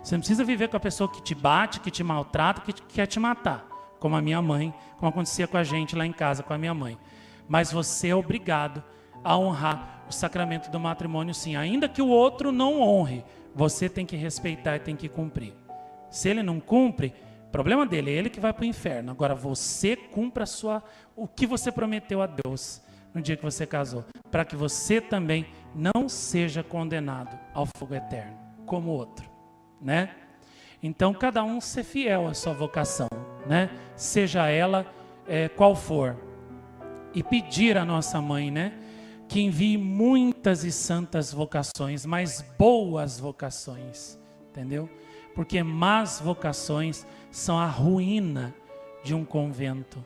Você não precisa viver com a pessoa que te bate, que te maltrata, que quer te matar, como a minha mãe, como acontecia com a gente lá em casa, com a minha mãe. Mas você é obrigado a honrar o sacramento do matrimônio, sim. Ainda que o outro não honre, você tem que respeitar e tem que cumprir. Se ele não cumpre, problema dele, é ele que vai para o inferno. Agora você cumpra o que você prometeu a Deus no dia que você casou, para que você também não seja condenado ao fogo eterno, como o outro, né? Então, cada um ser fiel à sua vocação, né? Seja ela qual for. E pedir à nossa mãe, né? Que envie muitas e santas vocações, mas boas vocações, entendeu? Porque más vocações são a ruína de um convento,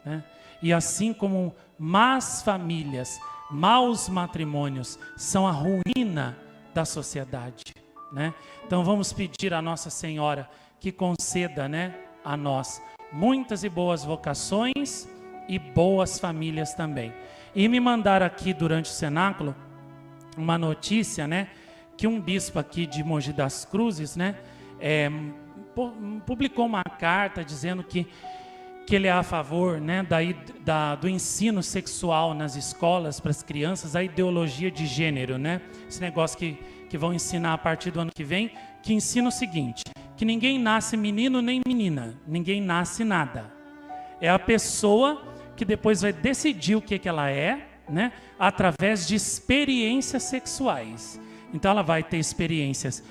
né? E assim como más famílias, maus matrimônios são a ruína da sociedade, né? Então vamos pedir à Nossa Senhora que conceda, né, a nós muitas e boas vocações e boas famílias também. E me mandaram aqui durante o cenáculo uma notícia, né, que um bispo aqui de Mogi das Cruzes, né, publicou uma carta dizendo que ele é a favor, né, do ensino sexual nas escolas para as crianças, a ideologia de gênero, né, esse negócio que vão ensinar a partir do ano que vem, que ensina o seguinte, que ninguém nasce menino nem menina, ninguém nasce nada. É a pessoa que depois vai decidir o que ela é, né, através de experiências sexuais. Então ela vai ter experiências,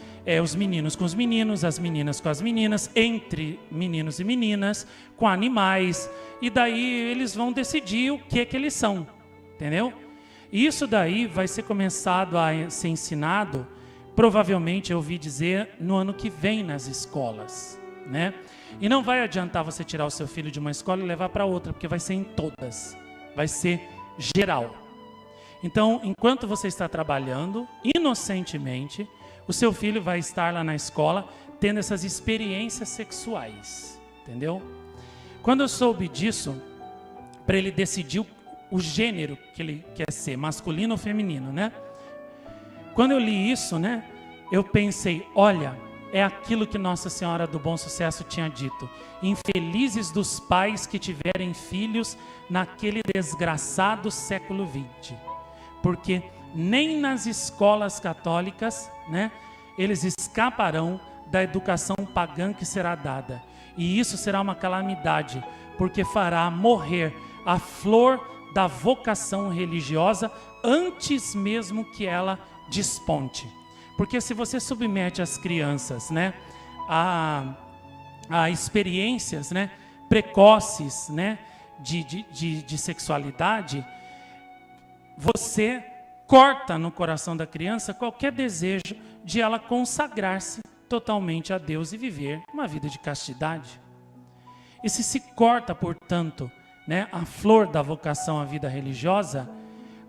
os meninos com os meninos, as meninas com as meninas, entre meninos e meninas, com animais, e daí eles vão decidir o que eles são, entendeu? Isso daí vai ser começado a ser ensinado, provavelmente eu ouvi dizer, no ano que vem nas escolas, né? E não vai adiantar você tirar o seu filho de uma escola e levar para outra, porque vai ser em todas, vai ser geral. Então, enquanto você está trabalhando, inocentemente, o seu filho vai estar lá na escola, tendo essas experiências sexuais, entendeu? Quando eu soube disso, para ele decidir o gênero que ele quer ser, masculino ou feminino, né? Quando eu li isso, né, eu pensei, olha, é aquilo que Nossa Senhora do Bom Sucesso tinha dito. Infelizes dos pais que tiverem filhos naquele desgraçado século XX. Porque nem nas escolas católicas, né, eles escaparão da educação pagã que será dada. E isso será uma calamidade, porque fará morrer a flor da vocação religiosa antes mesmo que ela desponte. Porque se você submete as crianças, né, a experiências, né, precoces, né, de sexualidade, você corta no coração da criança qualquer desejo de ela consagrar-se totalmente a Deus e viver uma vida de castidade. E se corta, portanto, né, a flor da vocação à vida religiosa,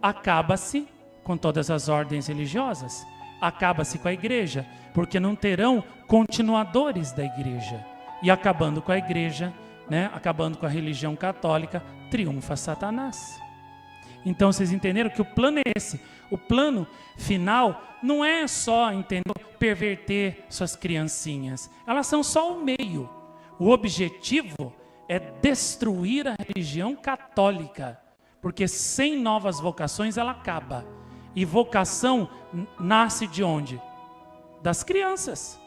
acaba-se com todas as ordens religiosas, acaba-se com a igreja, porque não terão continuadores da igreja. E acabando com a igreja, né, acabando com a religião católica, triunfa Satanás. Então vocês entenderam que o plano é esse. O plano final não é só, entendeu, perverter suas criancinhas. Elas são só o meio. O objetivo é destruir a religião católica, porque sem novas vocações ela acaba. E vocação nasce de onde? Das crianças,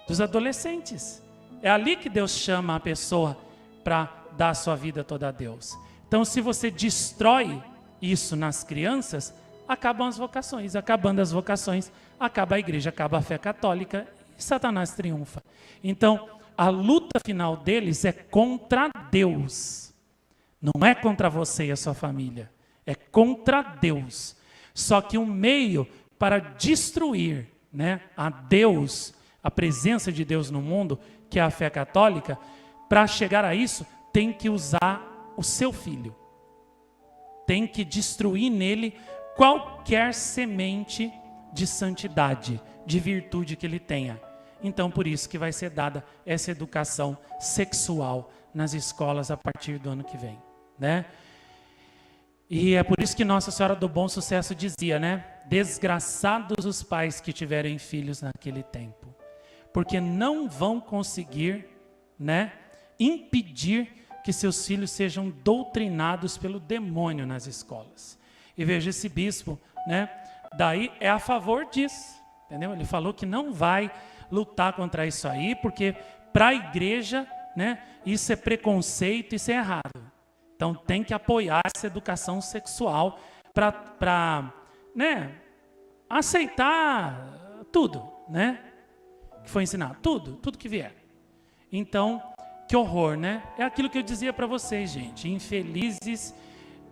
dos adolescentes. É ali que Deus chama a pessoa para dar a sua vida toda a Deus. Então, se você destrói isso nas crianças, acabam as vocações. Acabando as vocações, acaba a igreja, acaba a fé católica e Satanás triunfa. Então, a luta final deles é contra Deus. Não é contra você e a sua família. É contra Deus. Só que um meio para destruir, né, a Deus, a presença de Deus no mundo, que é a fé católica, para chegar a isso, tem que usar o seu filho. Tem que destruir nele qualquer semente de santidade, de virtude que ele tenha. Então, por isso que vai ser dada essa educação sexual nas escolas a partir do ano que vem, né? E é por isso que Nossa Senhora do Bom Sucesso dizia, né? Desgraçados os pais que tiverem filhos naquele tempo, porque não vão conseguir, né, impedir que seus filhos sejam doutrinados pelo demônio nas escolas. E veja, esse bispo, né, daí é a favor disso, entendeu? Ele falou que não vai lutar contra isso aí, porque para a igreja, né, isso é preconceito, isso é errado. Então tem que apoiar essa educação sexual para, né, aceitar tudo, né, que foi ensinado, tudo que vier. Então, que horror, né? É aquilo que eu dizia para vocês, gente. Infelizes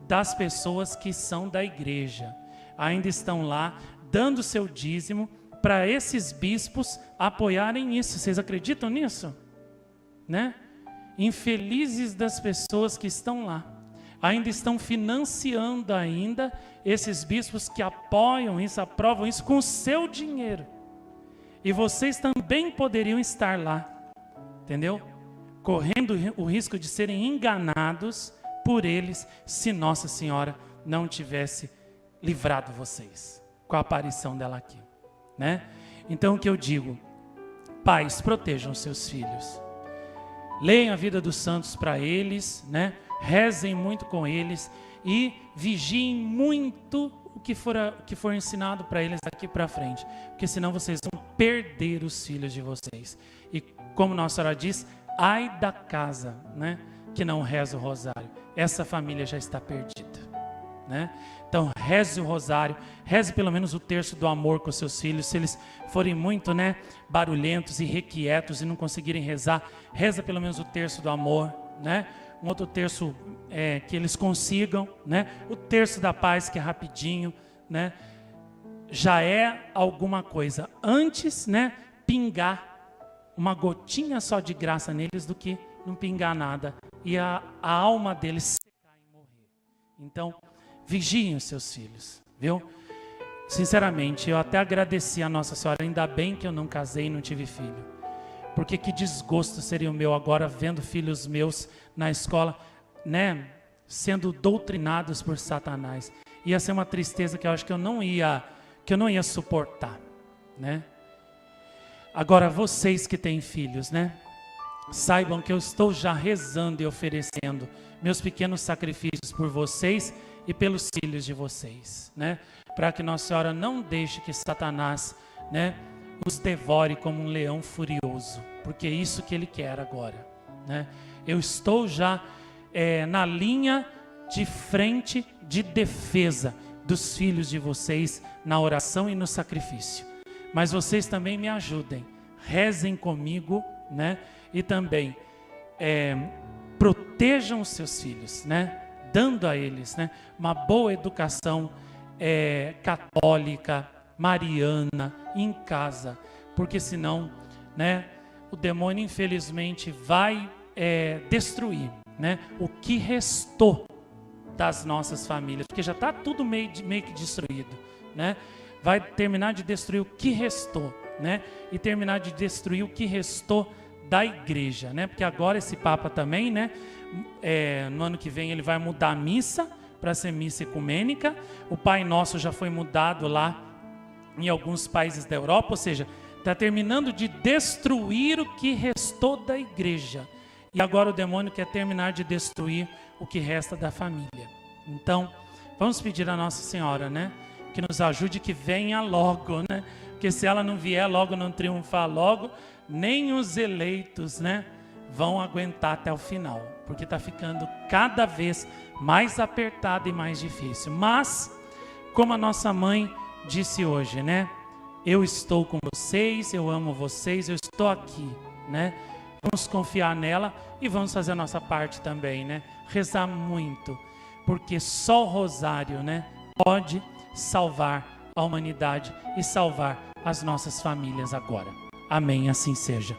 das pessoas que são da igreja, ainda estão lá dando seu dízimo para esses bispos apoiarem isso. Vocês acreditam nisso? Né? Infelizes das pessoas que estão lá, ainda estão financiando ainda esses bispos que apoiam isso, aprovam isso com o seu dinheiro. E vocês também poderiam estar lá, entendeu? Correndo o risco de serem enganados por eles, se Nossa Senhora não tivesse livrado vocês com a aparição dela aqui, né? Então o que eu digo, pais, protejam seus filhos, leiam a vida dos santos para eles, né? Rezem muito com eles e vigiem muito o que for ensinado para eles daqui para frente, porque senão vocês vão perder os filhos de vocês. E como Nossa Senhora diz, ai da casa, né, que não reza o rosário, essa família já está perdida, né? Então reze o rosário, reze pelo menos o terço do amor com seus filhos. Se eles forem muito, né, barulhentos e requietos e não conseguirem rezar, reza pelo menos o terço do amor, né? Um outro terço que eles consigam, né? O terço da paz, que é rapidinho, né? Já é alguma coisa. Antes, né, pingar uma gotinha só de graça neles do que não pingar nada e a alma deles secar e morrer. Então, vigiem os seus filhos, viu? Sinceramente, eu até agradeci a Nossa Senhora, ainda bem que eu não casei e não tive filho. Porque que desgosto seria o meu agora vendo filhos meus na escola, né, sendo doutrinados por Satanás. Ia ser uma tristeza que eu acho que eu não ia suportar, né? Agora, vocês que têm filhos, né, saibam que eu estou já rezando e oferecendo meus pequenos sacrifícios por vocês e pelos filhos de vocês, né, para que Nossa Senhora não deixe que Satanás, né, os devore como um leão furioso, porque é isso que ele quer agora, né? Eu estou já na linha de frente de defesa dos filhos de vocês na oração e no sacrifício. Mas vocês também me ajudem, rezem comigo, né? E também protejam os seus filhos, né? Dando a eles, né, uma boa educação católica, mariana, em casa, porque senão, né, o demônio infelizmente vai destruir, né, o que restou das nossas famílias, porque já está tudo meio que destruído, né? Vai terminar de destruir o que restou, né? E terminar de destruir o que restou da igreja, né? Porque agora esse Papa também, né, no ano que vem ele vai mudar a missa para ser missa ecumênica. O Pai Nosso já foi mudado lá em alguns países da Europa, ou seja, está terminando de destruir o que restou da igreja. E agora o demônio quer terminar de destruir o que resta da família. Então, vamos pedir a Nossa Senhora, né, que nos ajude, que venha logo, né? Porque se ela não vier logo, não triunfar logo, nem os eleitos, né, vão aguentar até o final, porque está ficando cada vez mais apertado e mais difícil. Mas, como a nossa mãe disse hoje, né, eu estou com vocês, eu amo vocês, eu estou aqui, né? Vamos confiar nela e vamos fazer a nossa parte também, né? Rezar muito, porque só o rosário, né, pode salvar a humanidade e salvar as nossas famílias agora. Amém, assim seja.